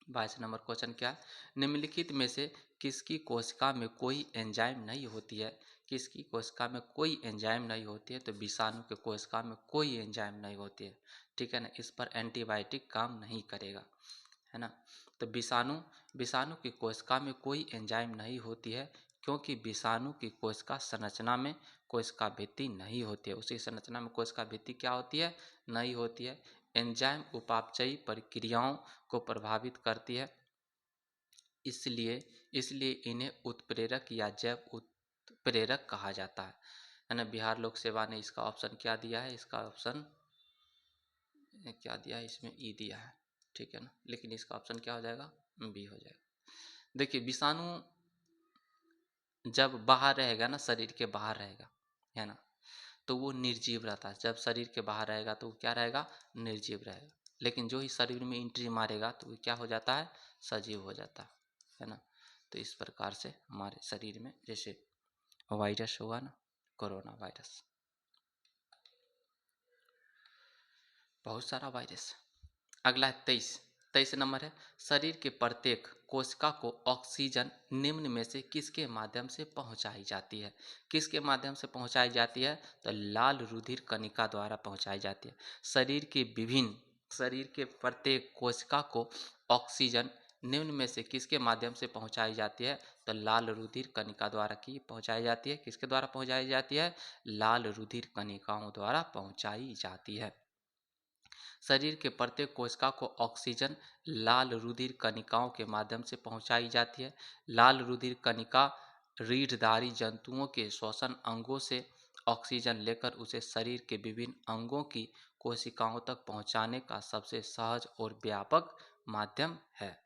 22 नंबर क्वेश्चन क्या है, निम्नलिखित में से किसकी कोशिका में कोई एंजाइम नहीं होती है, किसकी कोशिका में कोई एंजाइम नहीं होती है, तो विषाणु के कोशिका में कोई एंजाइम नहीं होती है। ठीक है ना, इस पर एंटीबायोटिक काम नहीं करेगा, है ना। तो विषाणु की कोशिका में कोई एंजाइम नहीं होती है क्योंकि विषाणु की कोशिका संरचना में कोशिका भित्ति नहीं होती है, उसी संरचना में कोशिका भित्ति क्या होती है, नहीं होती है। एंजाइम उपापचयी प्रक्रियाओं को प्रभावित करती है, इसलिए इसलिए इन्हें उत्प्रेरक या जैव उत्प्रेरक कहा जाता है ना। बिहार लोक सेवा ने इसका ऑप्शन क्या दिया है, इसका ऑप्शन क्या दिया है, इसमें ई दिया है। ठीक है ना, लेकिन इसका ऑप्शन क्या हो जाएगा, बी हो जाएगा। देखिए विषाणु जब बाहर रहेगा ना, शरीर के बाहर रहेगा, है ना, तो वो निर्जीव रहता है। जब शरीर के बाहर रहेगा तो वो क्या रहेगा, निर्जीव रहेगा। लेकिन जो ही शरीर में एंट्री मारेगा तो वो क्या हो जाता है, सजीव हो जाता है ना। तो इस प्रकार से हमारे शरीर में जैसे वायरस हुआ ना, कोरोना वायरस, बहुत सारा वायरस। अगला है 23 नंबर है, शरीर के प्रत्येक कोशिका को ऑक्सीजन निम्न में से किसके माध्यम से पहुंचाई जाती है, किसके माध्यम से पहुंचाई जाती है, तो लाल रुधिर कणिका द्वारा पहुंचाई जाती है। शरीर के प्रत्येक कोशिका को ऑक्सीजन निम्न में से किसके माध्यम से पहुंचाई जाती है, तो लाल रुधिर कणिका द्वारा की पहुंचाई जाती है। किसके द्वारा पहुंचाई जाती है, लाल रुधिर कणिकाओं द्वारा पहुंचाई जाती है। शरीर के प्रत्येक कोशिका को ऑक्सीजन लाल रुधिर कणिकाओं के माध्यम से पहुंचाई जाती है। लाल रुधिर कणिका रीढ़धारी जंतुओं के श्वसन अंगों से ऑक्सीजन लेकर उसे शरीर के विभिन्न अंगों की कोशिकाओं तक पहुंचाने का सबसे सहज और व्यापक माध्यम है।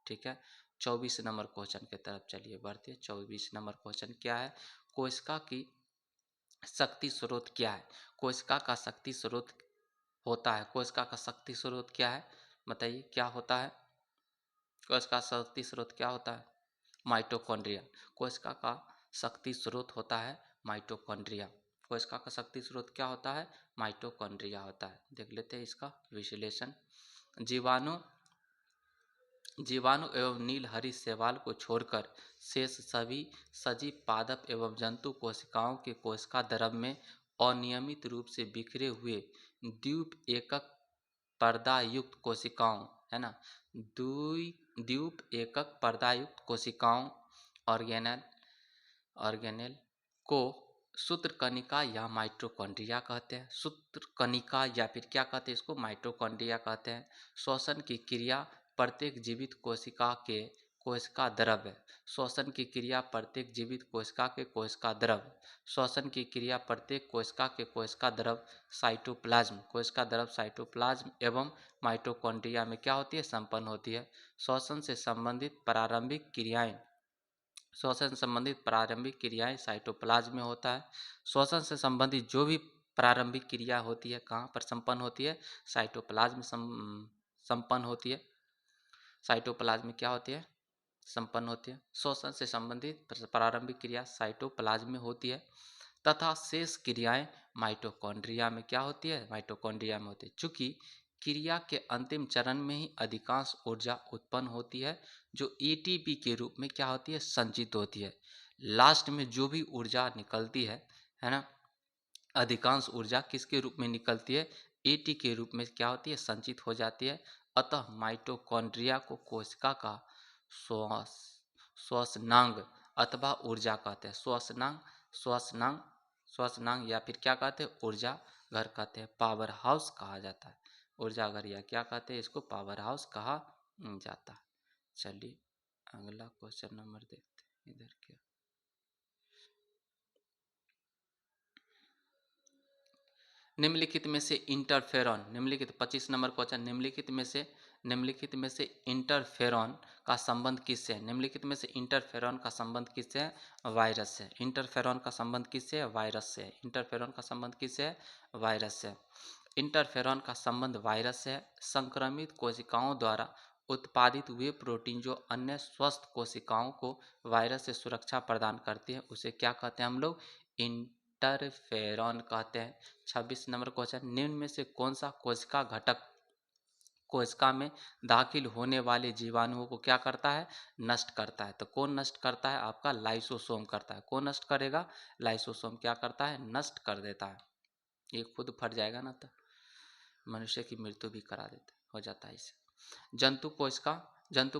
ठीक है, 24 नंबर क्वेश्चन की तरफ चलिए बढ़ते। 24 नंबर क्वेश्चन क्या है, कोशिका की शक्ति स्रोत क्या है, कोशिका का शक्ति स्रोत होता है, कोशिका का शक्ति स्रोत क्या है, बताइए क्या होता है, कोशिका का शक्ति स्रोत क्या होता है, माइटोकॉन्ड्रिया। कोशिका का शक्ति स्रोत होता है माइटोकॉन्ड्रिया। कोशिका का शक्ति स्रोत क्या होता है? माइटोकॉन्ड्रिया होता है। देख लेते हैं इसका विश्लेषण। जीवाणु जीवाणु एवं नील हरी शैवाल को छोड़कर शेष सभी सजीव पादप एवं जंतु कोशिकाओं के कोशिका द्रव में अनियमित रूप से बिखरे हुए द्वीप एकक पर्दायुक्त कोशिकाओं, है ना, द्वीप एकक पर्दायुक्त कोशिकाओं ऑर्गेनेल ऑर्गेनेल को सूत्रकणिका या माइटोकॉन्ड्रिया कहते हैं। सूत्रकणिका या फिर क्या कहते हैं इसको? माइटोकॉन्ड्रिया कहते हैं। श्वसन की क्रिया प्रत्येक जीवित कोशिका के कोशिका द्रव्य श्वसन की क्रिया प्रत्येक जीवित कोशिका के कोशिका द्रव्य श्वसन की क्रिया प्रत्येक कोशिका के कोशिका द्रव्य साइटोप्लाज्म कोशिका द्रव्य साइटोप्लाज्म एवं माइटोकॉन्ड्रिया में क्या होती है? संपन्न होती है। श्वसन से संबंधित प्रारंभिक क्रियाएं साइटोप्लाज्म में होता है। श्वसन से संबंधित जो भी प्रारंभिक क्रिया होती है कहाँ पर संपन्न होती है? साइटोप्लाज्म में संपन्न होती है। साइटोप्लाज्म में क्या होती है? संपन्न होती है। श्वसन से संबंधित प्रारंभिक क्रिया साइटोप्लाज्म में होती है तथा शेष क्रियाएं माइटोकॉन्ड्रिया में क्या होती है? माइटोकॉन्ड्रिया में होती है। चूंकि क्रिया के अंतिम चरण में ही अधिकांश ऊर्जा उत्पन्न होती है जो एटीपी के रूप में क्या होती है? संचित होती है। लास्ट में जो भी ऊर्जा निकलती है ना, अधिकांश ऊर्जा किसके रूप में निकलती है? एटी के रूप में क्या होती है? संचित हो जाती है। अतः माइटोकॉन्ड्रिया को कोशिका का श्वसनांग अथवा ऊर्जा कहते हैं। श्वसनांग या फिर क्या कहते हैं? ऊर्जा घर कहते हैं। पावर हाउस कहा जाता है। ऊर्जा घर या क्या कहते हैं इसको? पावर हाउस कहा जाता है। चलिए अगला क्वेश्चन नंबर देखते हैं। इधर क्या निम्नलिखित में से इंटरफेरॉन 25 नंबर क्वेश्चन। निम्नलिखित में से इंटरफेरॉन का संबंध किससे है? निम्नलिखित में से इंटरफेरॉन का संबंध किससे है? वायरस से। इंटरफेरॉन का संबंध किससे है? वायरस से। इंटरफेरॉन का संबंध किससे है? वायरस से। इंटरफेरॉन का संबंध वायरस से है। संक्रमित कोशिकाओं द्वारा उत्पादित वे प्रोटीन जो अन्य स्वस्थ कोशिकाओं को वायरस से सुरक्षा प्रदान करती है उसे क्या कहते हैं हम लोग? इंटरफेरॉन कहते हैं। 26 नंबर क्वेश्चन। निम्न में से कौन सा कोशिका घटक कोशिका में दाखिल होने वाले जीवाणुओं को क्या करता है? नष्ट करता है। तो कौन नष्ट करता है? आपका लाइसोसोम करता है। कौन नष्ट करेगा? लाइसोसोम क्या करता है? नष्ट कर देता है। ये खुद फट जाएगा ना तो मनुष्य की मृत्यु भी करा देता हो जाता है इसे। जंतु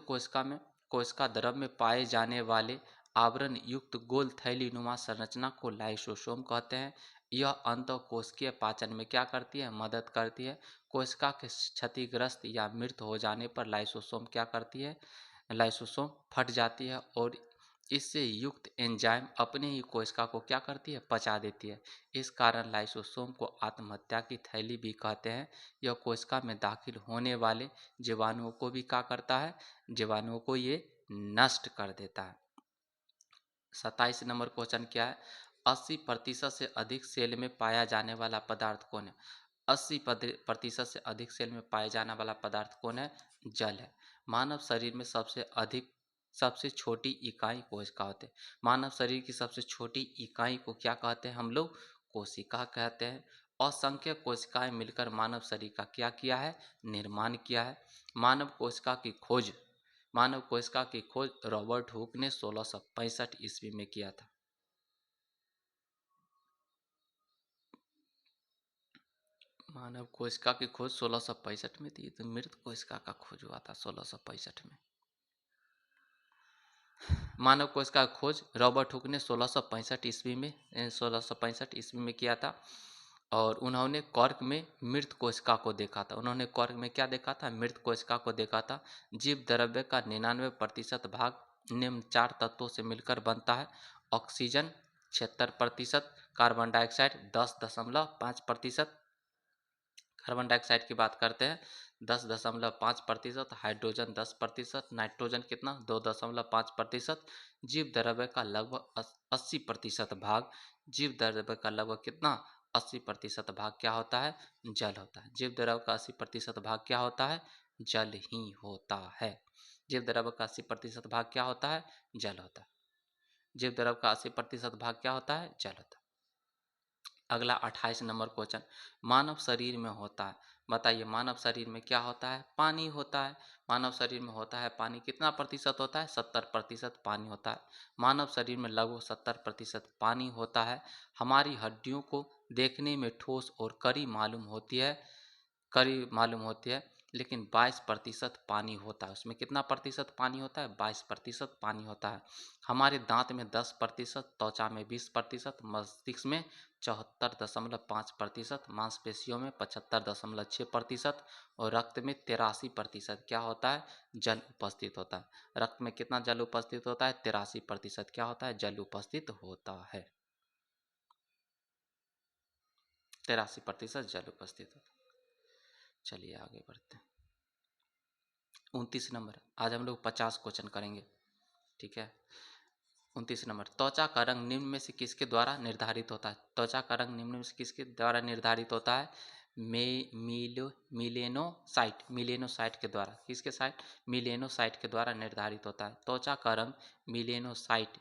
कोशिका में कोशिका द्रव में पाए जाने वाले आवरण युक्त गोल थैली नुमा संरचना को लाइसोसोम कहते हैं। यह अंतःकोशिकीय पाचन में क्या करती है? मदद करती है। कोशिका के क्षतिग्रस्त या मृत हो जाने पर लाइसोसोम क्या करती है? लाइसोसोम फट जाती है और इससे युक्त एंजाइम अपने ही कोशिका को क्या करती है? पचा देती है। इस कारण लाइसोसोम को आत्महत्या की थैली भी कहते हैं। यह कोशिका में दाखिल होने वाले जीवाणुओं को भी क्या करता है? जीवाणुओं को ये नष्ट कर देता है। 27 नंबर क्वेश्चन क्या है? 80% से अधिक सेल में पाया जाने वाला पदार्थ कौन है? 80% से अधिक सेल में पाया जाने वाला पदार्थ कौन है? जल है। मानव शरीर में सबसे छोटी इकाई कोशिका होते हैं। मानव शरीर की सबसे छोटी इकाई को क्या कहते हैं हम लोग? कोशिका कहते हैं। असंख्य कोशिकाएं मिलकर मानव शरीर का क्या किया है? निर्माण किया है। मानव कोशिका की खोज रॉबर्ट हुक ने 1665 ईस्वी में किया था। मानव कोशिका की खोज 1665 में थी। तो मृत कोशिका का खोज हुआ था 1665 में। मानव कोशिका की खोज रॉबर्ट हुक ने 1665 ईस्वी में किया था और उन्होंने कॉर्क में मृत कोशिका को देखा था। उन्होंने कॉर्क में क्या देखा था? मृत कोशिका को देखा था। जीव द्रव्य का 99% भाग निम्न 4 तत्वों से मिलकर बनता है। Oxygen 76%, carbon dioxide 10.5%, carbon dioxide की बात करते हैं 10.5%, हाइड्रोजन 10%, नाइट्रोजन कितना? 2.5%। जीव द्रव्य का लगभग 80% भाग जीव द्रव्य का लगभग कितना? 80% भाग क्या होता है? जल होता है। जीव द्रव्य का 80% भाग क्या होता है? जल ही होता है। जीव द्रव्य का 80% भाग क्या होता है? जल होता है। जीव द्रव्य का 80% भाग क्या होता है? जल होता है। अगला 28 नंबर क्वेश्चन, मानव शरीर में होता है, बताइए मानव शरीर में क्या होता है? पानी होता है। मानव शरीर में होता है पानी, कितना प्रतिशत होता है? 70% पानी होता है। मानव शरीर में लगभग 70% पानी होता है। हमारी हड्डियों को देखने में ठोस और कड़ी मालूम होती है, लेकिन 22% पानी होता है। उसमें कितना प्रतिशत पानी होता है? 22% पानी होता है। हमारे दांत में 10%, त्वचा में 20%, मस्तिष्क में 74.5%, मांसपेशियों में 75.6% और रक्त में 83% क्या होता है? जल उपस्थित होता है। रक्त में कितना जल उपस्थित होता है? 83% क्या होता है? जल उपस्थित होता है। 83% जल उपस्थित होता है। चलिए आगे बढ़ते हैं। 29 नंबर, आज हम लोग 50 क्वेश्चन करेंगे, ठीक है। 29 नंबर, त्वचा का रंग निम्न में से किसके द्वारा निर्धारित होता है? त्वचा का रंग निम्न में से किसके द्वारा निर्धारित होता है? मिलेनोसाइट के द्वारा। किसके साइट? मिलेनोसाइट के द्वारा निर्धारित होता है। त्वचा का रंग मिलेनोसाइट,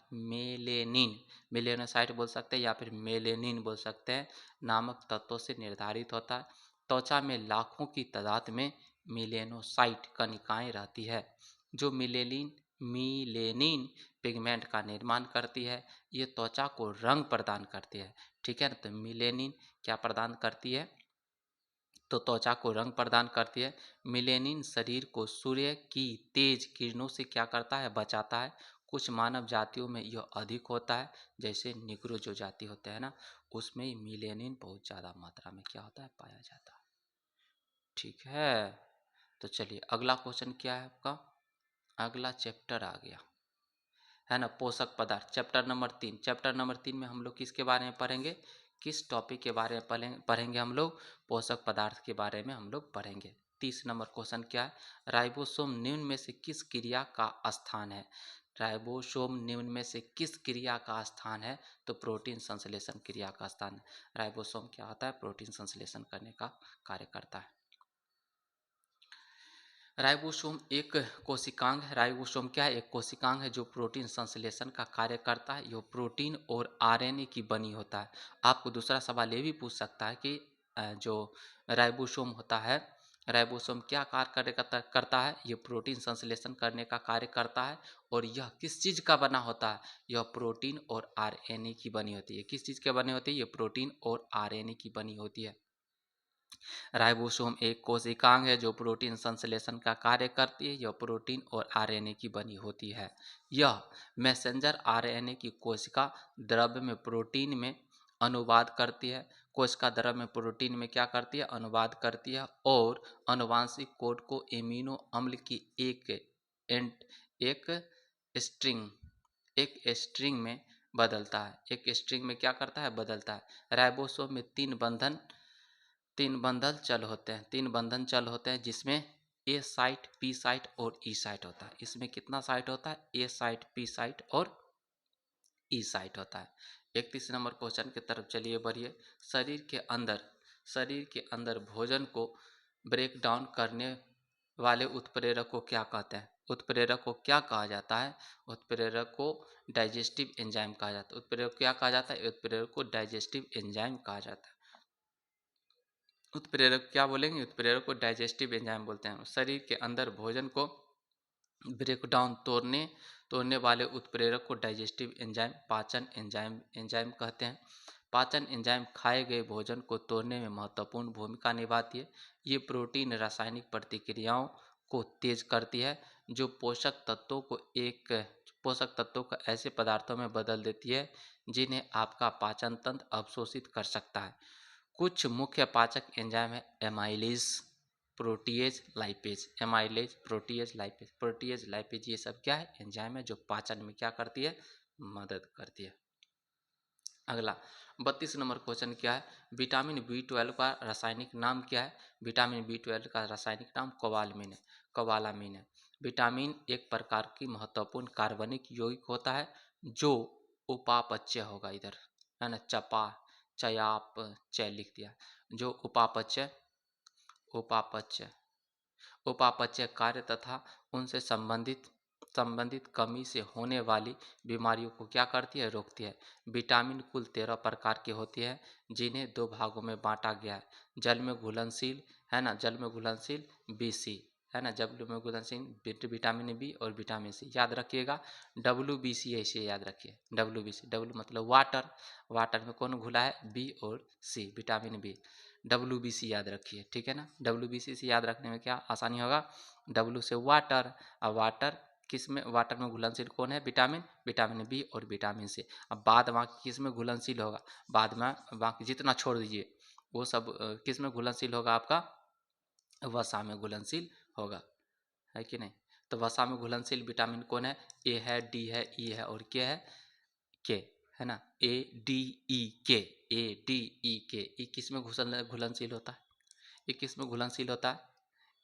मिलेनोसाइट बोल सकते हैं या फिर मेलेनिन बोल सकते हैं, नामक तत्वों से निर्धारित होता है। त्वचा में लाखों की तादाद में मिलेनोसाइट कणिकाएं रहती है, जो मिलेनिन पिगमेंट का निर्माण करती है। ये त्वचा को रंग प्रदान करती है, ठीक है ना। तो मिलेनिन क्या प्रदान करती है? तो त्वचा को रंग प्रदान करती है। मिलेनिन शरीर को सूर्य की तेज किरणों से क्या करता है? बचाता है। कुछ मानव जातियों में यह अधिक होता है, जैसे निग्रो जो जाति होते हैं ना, उसमें मिलेनिन बहुत ज़्यादा मात्रा में क्या होता है? पाया जाता है, ठीक है। तो चलिए अगला क्वेश्चन क्या है आपका? अगला चैप्टर आ गया है ना, पोषक पदार्थ, चैप्टर नंबर 3। चैप्टर नंबर 3 में हम लोग किसके बारे में पढ़ेंगे? किस टॉपिक के बारे में पढ़ेंगे हम लोग? पोषक पदार्थ के बारे में हम लोग पढ़ेंगे। 30 नंबर क्वेश्चन क्या है? राइबोसोम निम्न में से किस क्रिया का स्थान है? राइबोसोम निम्न में से किस क्रिया का स्थान है? तो प्रोटीन संश्लेषण क्रिया का स्थान है। राइबोसोम क्या होता है? प्रोटीन संश्लेषण करने का कार्य करता है। राइबोसोम एक कोशिकांग है। राइबोसोम क्या है? एक कोशिकांग है जो प्रोटीन संश्लेषण का कार्य करता है। यह प्रोटीन और आरएनए की बनी होता है। आपको दूसरा सवाल ये भी पूछ सकता है कि जो राइबोसोम होता है, राइबोसोम क्या कार्य करता है? यह प्रोटीन संश्लेषण करने का कार्य करता है। और यह किस चीज़ का बना होता है? यह प्रोटीन और आरएनए की बनी होती है। किस चीज़ की बनी होती है? यह प्रोटीन और आरएनए की बनी होती है। राइबोसोम एक कोशिकांग है जो प्रोटीन संश्लेषण का कार्य करती है। यह प्रोटीन और आरएनए की बनी होती है। यह मैसेंजर आरएनए की कोशिका द्रव्य में प्रोटीन में अनुवाद करती है। कोशिका द्रव्य में प्रोटीन में क्या करती है? अनुवाद करती है और आनुवांशिक कोड को एमिनो अम्ल की एंड एक स्ट्रिंग एक स्ट्रिंग में बदलता है। एक स्ट्रिंग में क्या करता है? बदलता है। राइबोसोम में तीन बंधन चल होते हैं जिसमें ए साइट, पी साइट और ई साइट होता है। इसमें कितना साइट होता है? ए साइट, पी साइट और ई साइट होता है। 31 नंबर क्वेश्चन की तरफ चलिए बढ़िए। शरीर के अंदर भोजन को ब्रेक डाउन करने वाले उत्प्रेरक को क्या कहते हैं? उत्प्रेरक को क्या कहा जाता है? उत्प्रेरक को डाइजेस्टिव एंजाइम कहा जाता है। उत्प्रेरक क्या कहा जाता है? उत्प्रेरक को डाइजेस्टिव एंजाइम कहा जाता है। उत्प्रेरक क्या बोलेंगे? उत्प्रेरक को डाइजेस्टिव एंजाइम बोलते हैं। शरीर के अंदर भोजन को ब्रेक डाउन तोड़ने वाले उत्प्रेरक को डाइजेस्टिव एंजाइम, पाचन एंजाइम कहते हैं। पाचन एंजाइम खाए गए भोजन को तोड़ने में महत्वपूर्ण भूमिका निभाती है। ये प्रोटीन रासायनिक प्रतिक्रियाओं को तेज करती है, जो पोषक तत्वों को ऐसे पदार्थों में बदल देती है जिन्हें आपका पाचन तंत्र अवशोषित कर सकता है। कुछ मुख्य पाचक एंजाइम है amylase, protease, lipase. Amylase, protease, lipase ये सब क्या है? एंजाइम है जो पाचन में क्या करती है? मदद करती है। अगला 32 नंबर क्वेश्चन क्या है? विटामिन बी 12 का रासायनिक नाम क्या है? विटामिन बी 12 का रासायनिक नाम कोबालामिन है। विटामिन एक प्रकार की महत्वपूर्ण कार्बनिक यौगिक होता है जो उपापचय होगा, इधर है ना, चयाप चय लिख दिया। जो उपापचय कार्य तथा उनसे संबंधित संबंधित कमी से होने वाली बीमारियों को क्या करती है, रोकती है। विटामिन कुल 13 प्रकार की होती है, जिन्हें 2 भागों में बांटा गया है। जल में घुलनशील, है ना, जल में घुलनशील BC, है ना, जल में घुलनशील विटामिन बी और विटामिन सी। याद रखिएगा WBC, ऐसे याद रखिए WBC, डब्ल्यू मतलब वाटर, वाटर में कौन घुला है, बी और सी, विटामिन बी। WBC याद रखिए, ठीक है ना। WBC से याद रखने में क्या आसानी होगा, W से वाटर, और वाटर किस में, वाटर में घुलनशील कौन है, विटामिन, विटामिन बी और विटामिन सी। अब बाद वहाँ किस में घुलनशील होगा, बाद में बाकी जितना छोड़ दीजिए वो सब किस में घुलनशील होगा, आपका वसा में घुलनशील होगा, है कि नहीं। तो वसा में घुलनशील विटामिन कौन है, ए है, डी है, ई है और के है, के, है ना, ADEK, ADEK। ये किस में घुलनशील होता है, ये किस में घुलनशील होता है,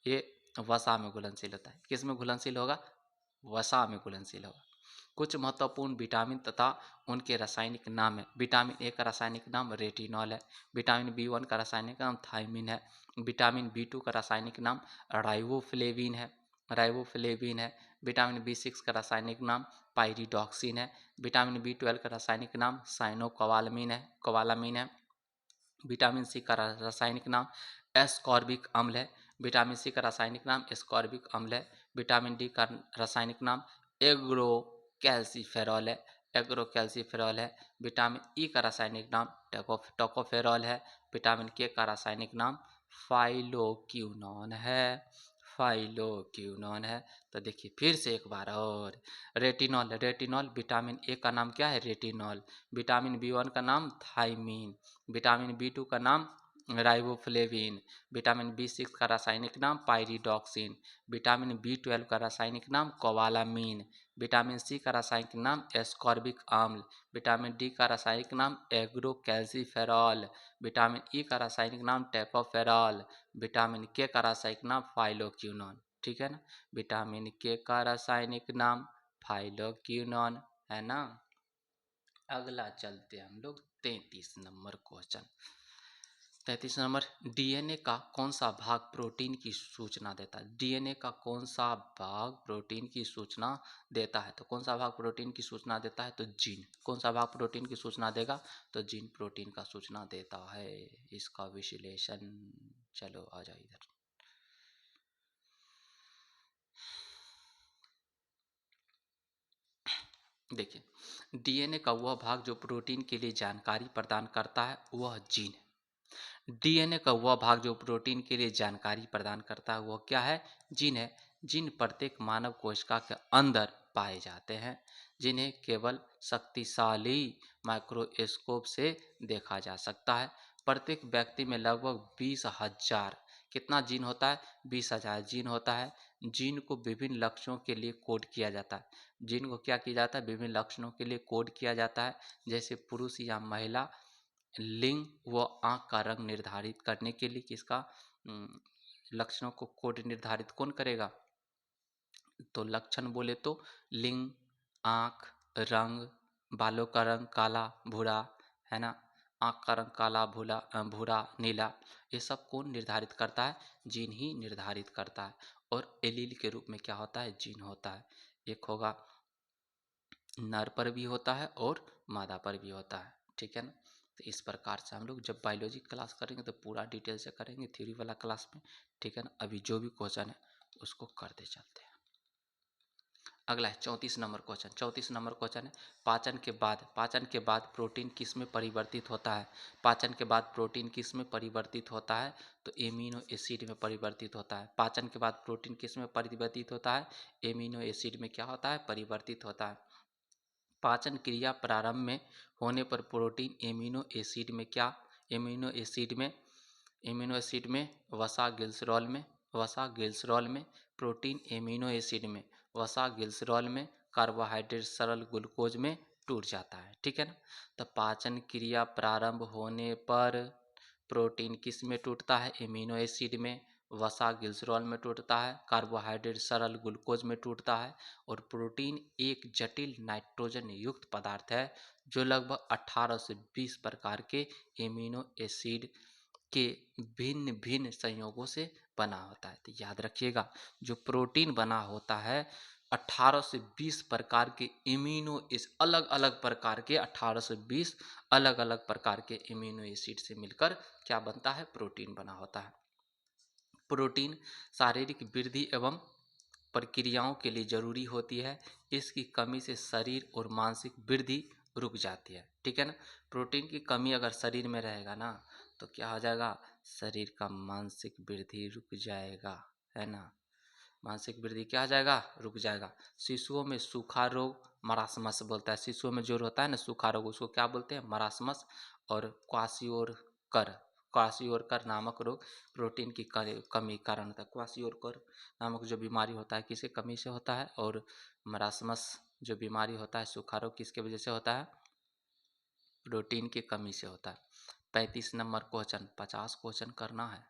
ये वसा में घुलनशील होता है। किस में घुलनशील होगा, वसा में घुलनशील होगा। कुछ महत्वपूर्ण विटामिन तथा उनके रासायनिक नाम है। विटामिन ए का रासायनिक नाम रेटिनॉल है। विटामिन B1 का रासायनिक नाम थायमिन है। विटामिन B2 का रासायनिक नाम राइबोफ्लेविन है, राइबोफ्लेविन है। विटामिन B6 का रासायनिक नाम पायरिडॉक्सिन है। विटामिन B12 का रासायनिक नाम साइनोकोबालामिन है, कोबालामिन है। विटामिन सी का रासायनिक नाम एस्कॉर्बिक अम्ल है। विटामिन सी का रासायनिक नाम एस्कॉर्बिक अम्ल है। विटामिन डी का रासायनिक नाम एग्रोकैल्सिफेरॉल है, एग्रोकैल्सिफेरॉल है। विटामिन ई का रासायनिक नाम टोकोफेरॉल है। विटामिन के का रासायनिक नाम फाइलोक्यूनॉन है, फाइलोक्यूनॉन है। तो देखिए फिर से एक बार और, रेटिनॉल, रेटिनॉल, विटामिन ए का नाम क्या है, रेटिनॉल। विटामिन B1 का नाम थाइमीन। विटामिन B2 का नाम राइबोफ्लेविन। विटामिन B6 का रासायनिक नाम पायरिडॉक्सिन। विटामिन B12 का रासायनिक नाम कोबालामीन। विटामिन सी का रासायनिक नाम एस्कॉर्बिक अम्ल। विटामिन डी का रासायनिक नाम एग्रोकैल्सिफेरॉल। विटामिन ई का रासायनिक नाम टेकोफेरॉल। विटामिन के का रासायनिक नाम फाइलोक्यूनॉन, ठीक है ना। विटामिन के का रासायनिक नाम फाइलोक्यूनॉन, है ना। अगला चलते हम लोग 33 नंबर क्वेश्चन। 33 नंबर, डीएनए का कौन सा भाग प्रोटीन की सूचना देता है। डीएनए का कौन सा भाग प्रोटीन की सूचना देता है, तो कौन सा भाग प्रोटीन की सूचना देता है, तो जीन। कौन सा भाग प्रोटीन की सूचना देगा, तो जीन प्रोटीन का सूचना देता है। इसका विश्लेषण, चलो आ जाओ इधर। देखिए, डीएनए का वह भाग जो प्रोटीन के लिए जानकारी प्रदान करता है वह जीन है। डीएनए का वह भाग जो प्रोटीन के लिए जानकारी प्रदान करता है वह क्या है, जीन है। जीन प्रत्येक मानव कोशिका के अंदर पाए जाते हैं, जिन्हें केवल शक्तिशाली माइक्रोस्कोप से देखा जा सकता है। प्रत्येक व्यक्ति में लगभग 20,000, कितना जीन होता है, 20,000 जीन होता है। जीन को विभिन्न लक्ष्यों के लिए कोड किया जाता है। जीन को क्या किया जाता है, विभिन्न लक्षणों के लिए कोड किया जाता है। जैसे पुरुष या महिला, लिंग व आंख का रंग निर्धारित करने के लिए किसका लक्षणों को कोड निर्धारित कौन करेगा, तो लक्षण बोले तो लिंग, आंख, रंग, बालों का रंग काला भूरा, है ना, आंख का रंग काला भूरा, भूरा नीला, ये सब कौन निर्धारित करता है, जीन ही निर्धारित करता है। और एलील के रूप में क्या होता है, जीन होता है। एक होगा नर पर भी होता है और मादा पर भी होता है, ठीक है ना। तो इस प्रकार से हम लोग जब बायोलॉजी क्लास करेंगे तो पूरा डिटेल से करेंगे थ्योरी वाला क्लास में, ठीक है ना। अभी जो भी क्वेश्चन है उसको करते चलते हैं। अगला है 34 नंबर क्वेश्चन। 34 नंबर क्वेश्चन है, पाचन के बाद प्रोटीन किस में परिवर्तित होता है। पाचन के बाद प्रोटीन किस में परिवर्तित होता है, तो एमिनो एसिड में परिवर्तित होता है। पाचन के बाद प्रोटीन किस में परिवर्तित होता है, एमिनो एसिड में क्या होता है, परिवर्तित होता है। पाचन क्रिया प्रारंभ में होने पर प्रोटीन एमिनो एसिड में क्या, एमिनो एसिड में, एमिनो एसिड में वसा ग्लिसरॉल में, वसा ग्लिसरॉल में, प्रोटीन एमिनो एसिड में, वसा ग्लिसरॉल में, कार्बोहाइड्रेट सरल ग्लूकोज में टूट जाता है, ठीक है ना। तो पाचन क्रिया प्रारंभ होने पर प्रोटीन किस में टूटता है, एमिनो एसिड में, वसा ग्लिसरॉल में टूटता है, कार्बोहाइड्रेट सरल ग्लूकोज में टूटता है। और प्रोटीन एक जटिल नाइट्रोजन युक्त पदार्थ है जो लगभग 18 से 20 प्रकार के एमिनो एसिड के भिन्न भिन्न संयोगों से बना होता है। तो याद रखिएगा जो प्रोटीन बना होता है 18 से 20 प्रकार के इम्यूनो इस अलग अलग प्रकार के 18 से 20 अलग अलग प्रकार के इम्यूनो एसिड से मिलकर क्या बनता है, प्रोटीन बना होता है। प्रोटीन शारीरिक वृद्धि एवं प्रक्रियाओं के लिए जरूरी होती है। इसकी कमी से शरीर और मानसिक वृद्धि रुक जाती है। ठीक है ना। प्रोटीन की कमी अगर शरीर में रहेगा ना तो क्या हो जाएगा, शरीर का मानसिक वृद्धि रुक जाएगा, है ना। मानसिक वृद्धि क्या हो जाएगा, रुक जाएगा। शिशुओं में सूखा रोग मरासमस बोलता है। शिशुओं में जो होता है ना सूखा रोग, उसको क्या बोलते हैं, मरासमस। और क्वाशियोरकर क्वाशियोरकर नामक रोग प्रोटीन की कमी कारण होता है। क्वाशियोरकर नामक जो बीमारी होता है किसके कमी से होता है, और मरासमस जो बीमारी होता है सूखा रोग किसके वजह से होता है, प्रोटीन की कमी से होता है। 35 नंबर क्वेश्चन, 50 क्वेश्चन करना है।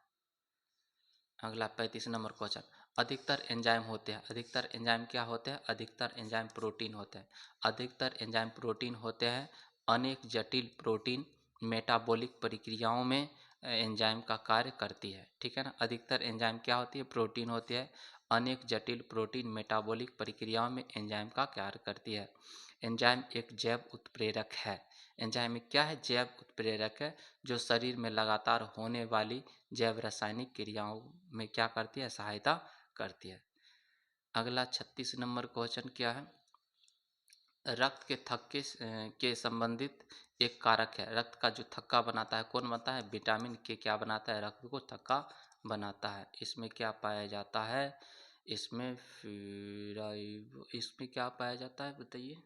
अगला 35 नंबर क्वेश्चन, अधिकतर एंजाइम होते हैं। अधिकतर एंजाइम क्या होते हैं, अधिकतर एंजाइम प्रोटीन होते हैं। अधिकतर एंजाइम प्रोटीन होते हैं। अनेक जटिल प्रोटीन मेटाबॉलिक प्रक्रियाओं में एंजाइम का कार्य करती है। ठीक है ना। अधिकतर एंजाइम क्या होती है, प्रोटीन होती है। अनेक जटिल प्रोटीन मेटाबॉलिक प्रक्रियाओं में एंजाइम का कार्य करती है। एंजाइम एक जैव उत्प्रेरक है। एंजाइम क्या है, जैव उत्प्रेरक है, जो शरीर में लगातार होने वाली जैव रासायनिक क्रियाओं में क्या करती है, सहायता करती है। अगला 36 नंबर क्वेश्चन क्या है, रक्त के थक्के के संबंधित एक कारक है। रक्त का जो थक्का बनाता है कौन बनाता है, विटामिन के क्या बनाता है, रक्त को थक्का बनाता है। इसमें क्या पाया जाता है, इसमें इसमें क्या पाया जाता है बताइए,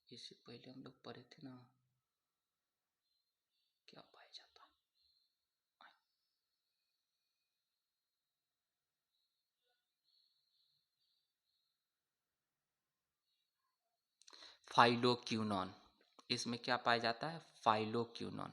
इससे पहले हम लोग पढ़े थे ना, क्या पाया जाता है, फाइलोक्यूनॉन। इसमें क्या पाया जाता है, फाइलोक्यूनॉन।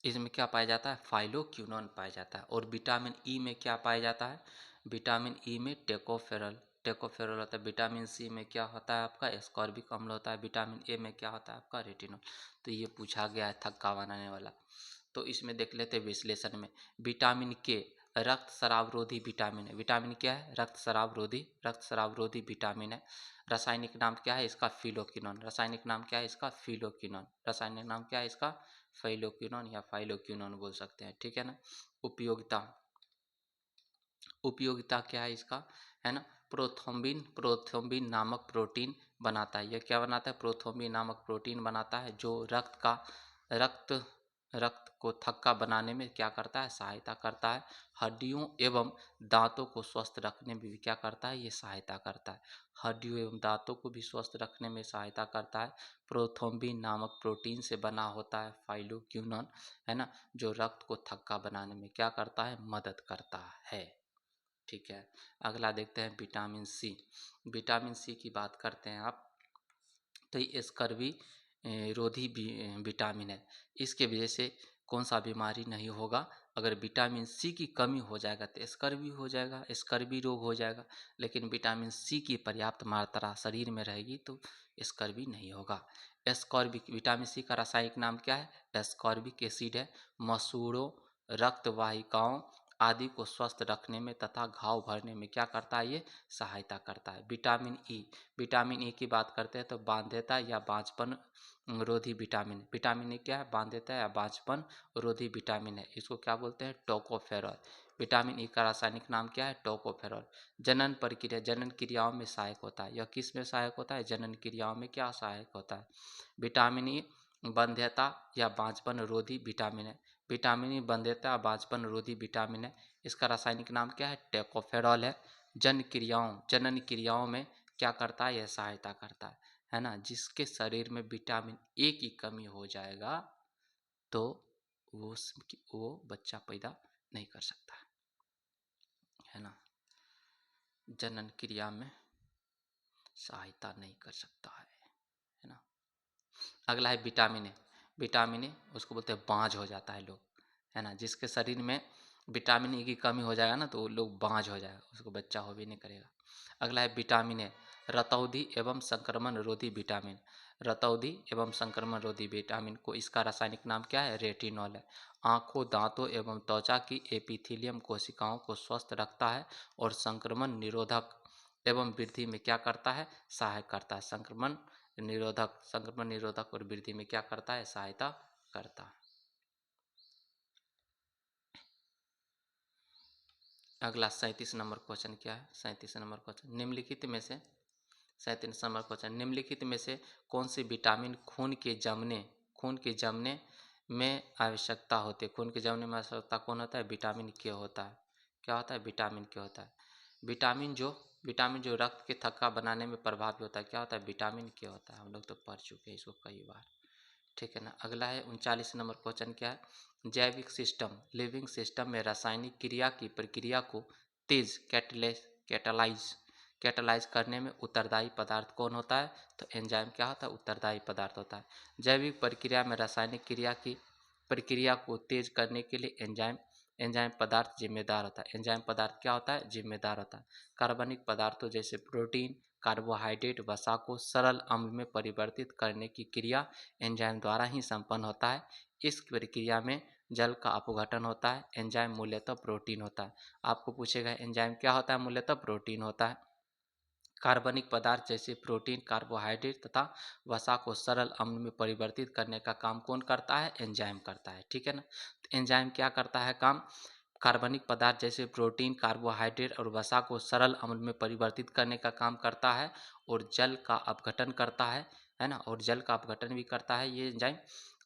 इसमें क्या पाया जाता है, फाइलोक्यूनॉन पाया जाता है। और विटामिन ई में क्या पाया जाता है, विटामिन ई में टेकोफेरल टेकोफेरल होता है। विटामिन सी में क्या होता है आपका, एस्कॉर्बिक अम्ल होता है। विटामिन ए में क्या होता है आपका, रेटिनॉल। तो ये पूछा गया है थक्का बनाने वाला। तो इसमें देख लेते हैं विश्लेषण में, विटामिन के रक्त स्राव रोधी विटामिन है। विटामिन क्या है, रक्त स्राव रोधी विटामिन है। रासायनिक नाम क्या है इसका, फिलोक्विनोन। रासायनिक नाम क्या है इसका, फिलोक्विनोन। रासायनिक नाम क्या है इसका, फाइलोक्विनोन या फाइलोक्विनोन बोल सकते हैं। ठीक है ना। उपयोगिता, उपयोगिता क्या है इसका, है ना। प्रोथ्रोम्बिन नामक प्रोटीन बनाता है। यह क्या बनाता है, प्रोथ्रोम्बिन नामक प्रोटीन बनाता है, जो रक्त रक्त को थक्का बनाने में क्या करता है, सहायता करता है। हड्डियों एवं दांतों को स्वस्थ रखने में भी क्या करता है, ये सहायता करता है। हड्डियों एवं दांतों को भी स्वस्थ रखने में सहायता करता है। प्रोथ्रोम्बिन नामक प्रोटीन से बना होता है फाइलोक्विनोन, है ना, जो रक्त को थक्का बनाने में क्या करता है, मदद करता है। ठीक है। अगला देखते हैं विटामिन सी। विटामिन सी की बात करते हैं आप, तो ये स्कर्वी रोधी विटामिन है। इसके वजह से कौन सा बीमारी नहीं होगा, अगर विटामिन सी की कमी हो जाएगा तो स्कर्वी हो जाएगा, स्कर्वी रोग हो जाएगा। लेकिन विटामिन सी की पर्याप्त मात्रा शरीर में रहेगी तो स्कर्वी नहीं होगा। एस्कॉर्बिक, विटामिन सी का रासायनिक नाम क्या है, एस्कॉर्बिक एसिड है। मसूड़ों, रक्त वाहिकाओं आदि को स्वस्थ रखने में तथा घाव भरने में क्या करता है, ये सहायता करता है। विटामिन ई, विटामिन ई की बात करते हैं तो बांध्यता या बांझपन रोधी विटामिन। विटामिन ई क्या है, बांध्यता या बांझपन रोधी विटामिन है। इसको क्या बोलते हैं, टोकोफेरॉल। विटामिन ई का रासायनिक नाम क्या है, टोकोफेरॉल। जनन प्रक्रिया, जनन क्रियाओं में सहायक होता है। यह किस में सहायक होता है, जनन क्रियाओं में क्या सहायक होता है। विटामिन ई बंध्यता या बांझपन रोधी विटामिन है। विटामिन ई बंध्यता या बांझपन रोधी विटामिन है। इसका रासायनिक नाम क्या है, टेकोफेरॉल है। जनन क्रियाओं में क्या करता है, यह सहायता करता है ना। जिसके शरीर में विटामिन ए की कमी हो जाएगा तो वो बच्चा पैदा नहीं कर सकता है ना, जनन क्रिया में सहायता नहीं कर सकता है ना। अगला है विटामिन ए। विटामिन ए उसको बोलते हैं बांझ हो जाता है लोग, है ना। जिसके शरीर में विटामिन ई की कमी हो जाएगा ना तो वो लोग बांझ हो जाएगा, उसको बच्चा हो भी नहीं करेगा। अगला है विटामिन ए, रतौंधी एवं संक्रमण रोधी विटामिन। रतौंधी एवं संक्रमण रोधी विटामिन को इसका रासायनिक नाम क्या है? रेटिनॉल है। आँखों, दांतों एवं त्वचा की एपिथेलियम कोशिकाओं को स्वस्थ रखता है और संक्रमण निरोधक एवं वृद्धि में क्या करता है? सहायक करता है। संक्रमण निरोधक और वृद्धि में क्या करता है? सहायता करता है। अगला 37 नंबर क्वेश्चन क्या है? 37 नंबर क्वेश्चन, निम्नलिखित में से कौन सी विटामिन खून के जमने में आवश्यकता होती है? खून के जमने में आवश्यकता कौन होता है? विटामिन के होता है। क्या होता है? विटामिन के होता है। विटामिन जो रक्त के थक्का बनाने में प्रभावी होता है, क्या होता है? विटामिन के होता है। हम लोग तो पढ़ चुके हैं इसको कई बार, ठीक है ना। अगला है 39 नंबर क्वेश्चन क्या है? जैविक सिस्टम, लिविंग सिस्टम में रासायनिक क्रिया की प्रक्रिया को तेज कैटालाइज कैटालाइज करने में उत्तरदायी पदार्थ कौन होता है? तो एंजाइम क्या होता है? उत्तरदायी पदार्थ होता है। जैविक प्रक्रिया में रासायनिक क्रिया की प्रक्रिया को तेज करने के लिए एंजाइम पदार्थ जिम्मेदार होता है। एंजाइम पदार्थ क्या होता है? जिम्मेदार होता है। कार्बनिक पदार्थों जैसे प्रोटीन, कार्बोहाइड्रेट, वसा को सरल अम्ल में परिवर्तित करने की क्रिया एंजाइम द्वारा ही संपन्न होता है। इस प्रक्रिया में जल का अपघटन होता है। एंजाइम मूलतः प्रोटीन होता है। आपको पूछेगा एंजाइम क्या होता है? मूलतः प्रोटीन होता है। कार्बनिक पदार्थ जैसे प्रोटीन, कार्बोहाइड्रेट तथा वसा को सरल अम्ल में परिवर्तित करने का काम कौन करता है? एंजाइम करता है, ठीक है ना। तो एंजाइम क्या करता है काम? कार्बनिक पदार्थ जैसे प्रोटीन, कार्बोहाइड्रेट और वसा को सरल अम्ल में परिवर्तित करने का काम करता है और जल का अपघटन करता है ना। और जल का अपघटन भी करता है ये एंजाइम।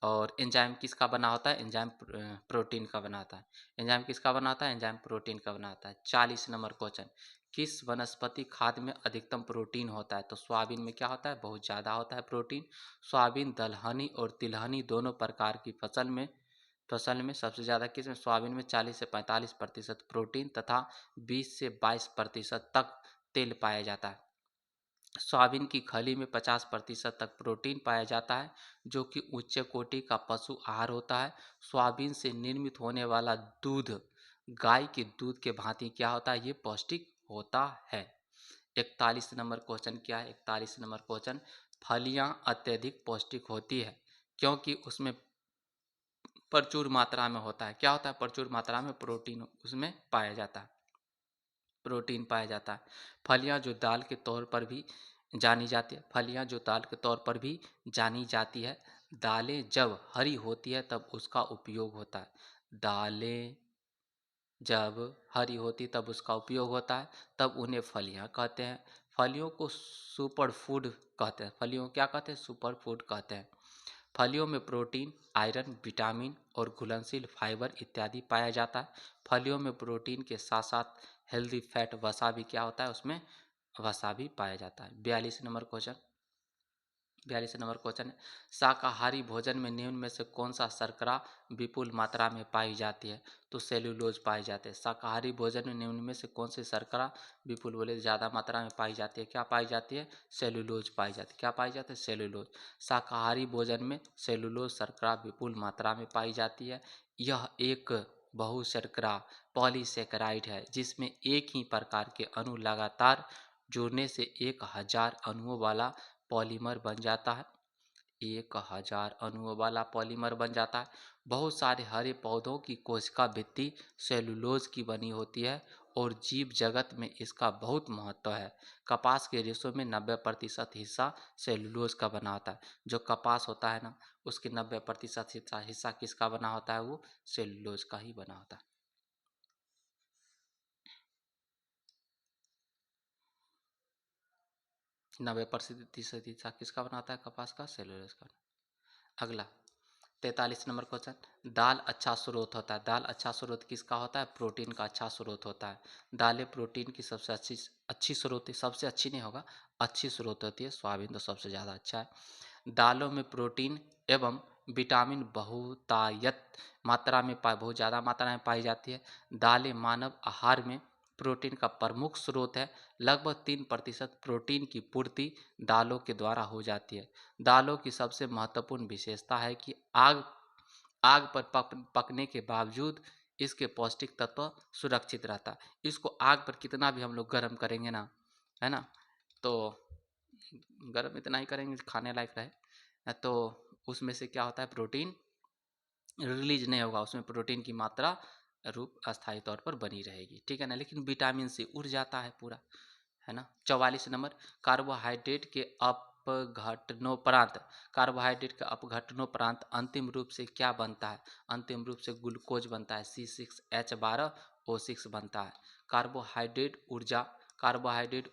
और एंजाइम किसका बना होता है? एंजाइम प्रोटीन का बनाता है। एंजाइम किसका बनाता है? एंजाइम प्रोटीन का बनाता है। 40 नंबर क्वेश्चन, किस वनस्पति खाद्य में अधिकतम प्रोटीन होता है? तो सोयाबीन में क्या होता है? बहुत ज़्यादा होता है प्रोटीन। सोयाबीन दलहनी और तिलहनी दोनों प्रकार की फसल में सबसे ज़्यादा किसमें? सोयाबीन में 40 से 45% प्रोटीन तथा 20 से 22% तक तेल पाया जाता है। सोयाबीन की खली में 50% तक प्रोटीन पाया जाता है, जो कि उच्च कोटि का पशु आहार होता है। सोयाबीन से निर्मित होने वाला दूध गाय के दूध के भांति क्या होता है? ये पौष्टिक होता है। 41 नंबर क्वेश्चन क्या है? 41 नंबर क्वेश्चन, फलियां अत्यधिक पौष्टिक होती है क्योंकि उसमें प्रचुर मात्रा में होता है। क्या होता है? प्रचुर मात्रा में प्रोटीन उसमें पाया जाता है। प्रोटीन पाया जाता है। फलियां जो दाल के तौर पर भी जानी जाती है। फलियां जो दाल के तौर पर भी जानी जाती है। दालें जब हरी होती है तब उसका उपयोग होता है। दालें जब हरी होती तब उसका उपयोग होता है, तब उन्हें फलियां कहते हैं। फलियों को सुपर फूड कहते हैं। फलियों को क्या कहते हैं? सुपर फूड कहते हैं। फलियों में प्रोटीन, आयरन, विटामिन और घुलनशील फाइबर इत्यादि पाया जाता है। फलियों में प्रोटीन के साथ साथ हेल्दी फैट वसा भी क्या होता है? उसमें वसा भी पाया जाता है। 42 नंबर क्वेश्चन है, शाकाहारी भोजन में निम्न में से कौन सा शर्करा विपुल मात्रा में पाई जाती है? तो सेल्यूलोज पाई जाती है। शाकाहारी भोजन में निम्न में से कौन सी शर्करा विपुल बोले ज़्यादा मात्रा में पाई जाती है? क्या पाई जाती है? सेल्यूलोज पाई जाती है। क्या पाई जाती है? सेल्यूलोज। शाकाहारी भोजन में सेल्यूलोज शर्करा विपुल मात्रा में पाई जाती है। यह एक बहुशर्करा पॉलीसेकेराइड है जिसमें एक ही प्रकार के अणु लगातार जुड़ने से 1000 अणुओं वाला पॉलीमर बन जाता है। 1000 अणुओं वाला पॉलीमर बन जाता है। बहुत सारे हरे पौधों की कोशिका भित्ति सेलुलोज की बनी होती है और जीव जगत में इसका बहुत महत्व है। कपास के रेशों में 90% हिस्सा सेलुलोज का बना होता है। जो कपास होता है ना, उसके 90% हिस्सा किसका बना होता है? वो सेलुलोज का ही बना होता है। 90% हिस्सा किसका बनाता है? कपास का, सेलुलोज का। अगला 43 नंबर क्वेश्चन, दाल अच्छा स्रोत होता है। दाल अच्छा स्रोत किसका होता है? प्रोटीन का अच्छा स्रोत होता है। दालें प्रोटीन की सबसे अच्छी अच्छी स्रोत है। सबसे अच्छी नहीं होगा, अच्छी स्रोत होती है। सोयाबीन तो सबसे ज़्यादा अच्छा है। दालों में प्रोटीन एवं विटामिन बहुत ज़्यादा मात्रा में पाई जाती है। दालें मानव आहार में प्रोटीन का प्रमुख स्रोत है। लगभग 3% प्रोटीन की पूर्ति दालों के द्वारा हो जाती है। दालों की सबसे महत्वपूर्ण विशेषता है कि आग आग पर पकने के बावजूद इसके पौष्टिक तत्व सुरक्षित रहता है। इसको आग पर कितना भी हम लोग गर्म करेंगे ना, है ना, तो गर्म इतना ही करेंगे खाने लायक रहे। तो उसमें से क्या होता है, प्रोटीन रिलीज नहीं होगा, उसमें प्रोटीन की मात्रा रूप अस्थायी तौर पर बनी रहेगी, ठीक है ना। लेकिन विटामिन सी उड़ जाता है पूरा, है ना। 44 नंबर, कार्बोहाइड्रेट के अपघटनोपरांत, कार्बोहाइड्रेट के अपघटनोपरांत अंतिम रूप से क्या बनता है, अंतिम रूप से ग्लूकोज बनता है, C6H12O6 बनता है। कार्बोहाइड्रेट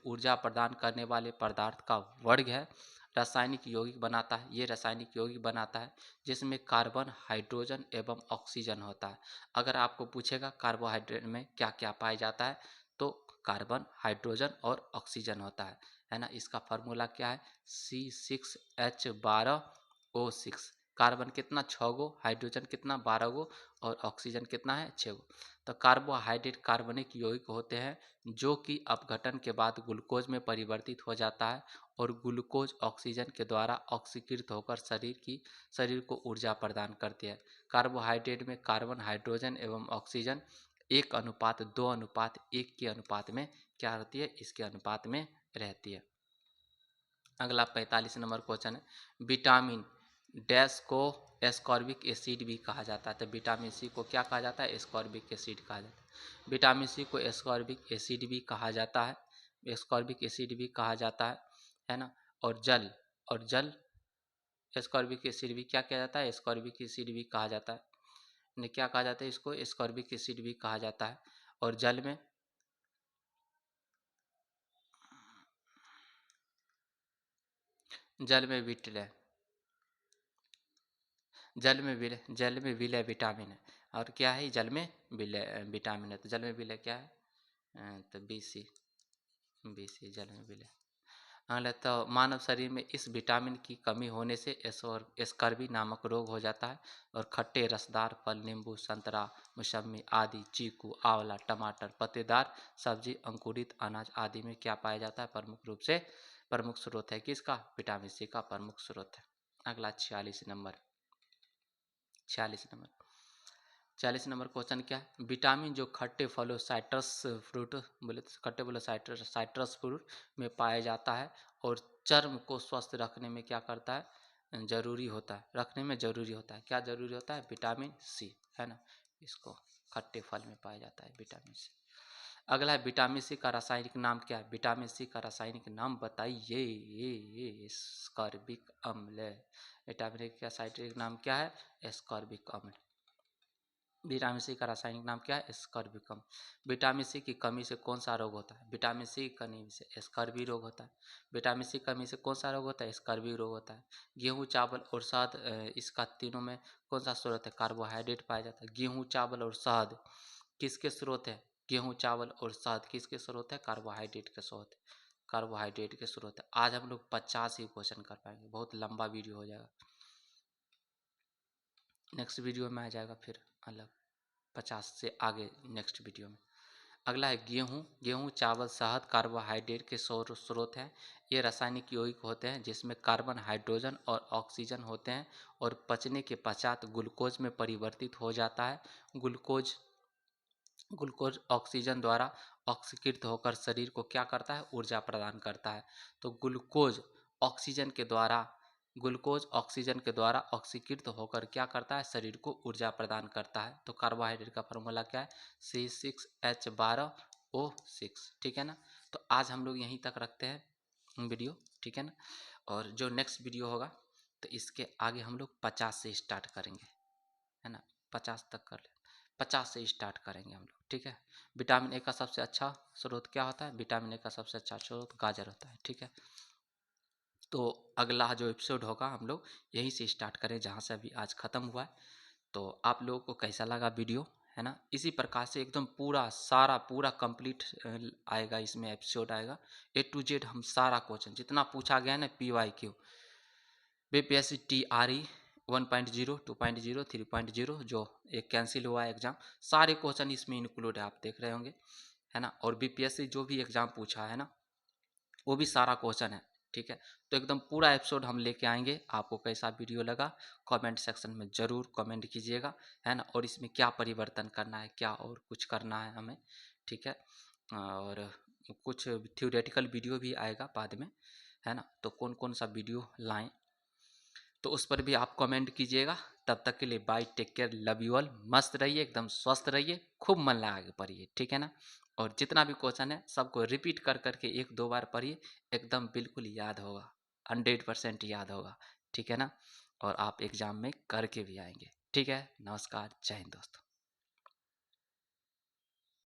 ऊर्जा प्रदान करने वाले पदार्थ का वर्ग है, रासायनिक यौगिक बनाता है, ये रासायनिक यौगिक बनाता है जिसमें कार्बन, हाइड्रोजन एवं ऑक्सीजन होता है। अगर आपको पूछेगा कार्बोहाइड्रेट में क्या क्या पाया जाता है, तो कार्बन, हाइड्रोजन और ऑक्सीजन होता है ना। इसका फार्मूला क्या है, C6H12O6। कार्बन कितना, 6 गो, हाइड्रोजन कितना, 12 गो, और ऑक्सीजन कितना है, 6 गो। तो कार्बोहाइड्रेट कार्बनिक यौगिक होते हैं जो कि अपघटन के बाद ग्लूकोज में परिवर्तित हो जाता है, और ग्लूकोज ऑक्सीजन के द्वारा ऑक्सीकृत होकर शरीर को ऊर्जा प्रदान करती है। कार्बोहाइड्रेट में कार्बन, हाइड्रोजन एवं ऑक्सीजन 1:2:1 के अनुपात में क्या होती है, इसके अनुपात में रहती है। अगला 45 नंबर क्वेश्चन है, विटामिन डैश को एस्कॉर्बिक एसिड भी कहा जाता है। तो विटामिन सी को क्या कहा जाता है, एस्कॉर्बिक एसिड कहा जाता है। विटामिन सी को एस्कॉर्बिक एसिड भी कहा जाता है, एस्कॉर्बिक एसिड भी कहा जाता है ना। और जल एस्कॉर्बिक एसिड भी क्या किया जाता है, एस्कॉर्बिक एसिड भी कहा जाता है, ने क्या कहा जाता है, इसको एस्कॉर्बिक एसिड भी कहा जाता है। और जल में विटल जल में विलय विटामिन है। और क्या है, जल में विलय विटामिन है। तो जल में विलय क्या है, तो बी सी जल में विलय। अगला, तो मानव शरीर में इस विटामिन की कमी होने से स्कर्वी नामक रोग हो जाता है। और खट्टे रसदार फल, नींबू, संतरा, मौसम्मी आदि, चीकू, आंवला, टमाटर, पत्तेदार सब्जी, अंकुरित अनाज आदि में क्या पाया जाता है, प्रमुख रूप से प्रमुख स्रोत है किसका, विटामिन सी का प्रमुख स्रोत है। अगला 46 नंबर 46 नंबर क्वेश्चन क्या है, विटामिन जो खट्टे फलों, साइट्रस फ्रूट बोले तो खट्टे फलों, साइट्रस फ्रूट में पाया जाता है, और चर्म को स्वस्थ रखने में क्या करता है, जरूरी होता है, रखने में जरूरी होता है, क्या जरूरी होता है, विटामिन सी, है ना। इसको खट्टे फल में पाया जाता है विटामिन सी। अगला है, विटामिन सी का रासायनिक नाम क्या है, विटामिन सी का रासायनिक नाम बताइए, ये स्कॉर्बिक अम्ल है। विटामिन सी का रासायनिक नाम क्या है, एस्कॉर्बिक अम्ल। विटामिन सी का रासायनिक नाम क्या है, स्कर्बिकम। विटामिन सी की कमी से कौन सा रोग होता है, विटामिन सी की कमी से स्कर्वी रोग होता है। विटामिन सी की कमी से कौन सा रोग होता है, स्कर्वी रोग होता है। गेहूं, चावल और शहद, इसका तीनों में कौन सा स्रोत है, कार्बोहाइड्रेट पाया जाता है। गेहूं, चावल और शहद किसके स्रोत है, गेहूं, चावल और शहद किसके स्रोत है, कार्बोहाइड्रेट के स्रोत है, कार्बोहाइड्रेट के स्रोत है। आज हम लोग 50 ही क्वेश्चन कर पाएंगे, बहुत लंबा वीडियो हो जाएगा। नेक्स्ट वीडियो में आ जाएगा फिर अलग 50 से आगे नेक्स्ट वीडियो में। अगला है, गेहूं, चावल, शहद कार्बोहाइड्रेट के स्रोत हैं। ये रासायनिक यौगिक होते हैं जिसमें कार्बन, हाइड्रोजन और ऑक्सीजन होते हैं, और पचने के पश्चात ग्लूकोज में परिवर्तित हो जाता है। ग्लूकोज ग्लूकोज ऑक्सीजन द्वारा ऑक्सीकृत होकर शरीर को क्या करता है, ऊर्जा प्रदान करता है। तो ऑक्सीजन के द्वारा ग्लूकोज ऑक्सीजन के द्वारा ऑक्सीकृत होकर क्या करता है, शरीर को ऊर्जा प्रदान करता है। तो कार्बोहाइड्रेट का फॉर्मूला क्या है, C6H12O6, ठीक है ना। तो आज हम लोग यहीं तक रखते हैं वीडियो, ठीक है ना। और जो नेक्स्ट वीडियो होगा तो इसके आगे हम लोग 50 से स्टार्ट करेंगे, है ना। 50 तक कर ले, 50 से स्टार्ट करेंगे हम लोग, ठीक है। विटामिन ए का सबसे अच्छा स्रोत क्या होता है, विटामिन ए का सबसे अच्छा स्रोत गाजर होता है, ठीक है। तो अगला जो एपिसोड होगा हम लोग यहीं से स्टार्ट करें जहाँ से अभी आज ख़त्म हुआ है। तो आप लोगों को कैसा लगा वीडियो, है ना। इसी प्रकार से एकदम पूरा कंप्लीट आएगा, इसमें एपिसोड आएगा A to Z। हम सारा क्वेश्चन जितना पूछा गया है ना, PYQ, BPSC TRE 1.0, 2.0, 3.0, जो एक कैंसिल हुआ है एग्ज़ाम, सारे क्वेश्चन इसमें इंक्लूड है, आप देख रहे होंगे, है ना। और BPSC जो भी एग्ज़ाम पूछा है ना, वो भी सारा क्वेश्चन है, ठीक है। तो एकदम पूरा एपिसोड हम लेके आएंगे। आपको कैसा वीडियो लगा कमेंट सेक्शन में ज़रूर कमेंट कीजिएगा, है ना। और इसमें क्या परिवर्तन करना है, क्या और कुछ करना है हमें, ठीक है। और कुछ थ्योरेटिकल वीडियो भी आएगा बाद में, है ना। तो कौन कौन सा वीडियो लाएं, तो उस पर भी आप कमेंट कीजिएगा। तब तक के लिए bye, take care, love you all. मस्त रहिए, एकदम स्वस्थ रहिए, खूब मन लगा के पढ़िए, ठीक है ना। और जितना भी क्वेश्चन है सबको रिपीट कर करके 1-2 बार पढ़िए, एकदम बिल्कुल याद होगा, 100% याद होगा, ठीक है ना। और आप एग्ज़ाम में करके भी आएंगे, ठीक है। नमस्कार, जय हिंद दोस्तों।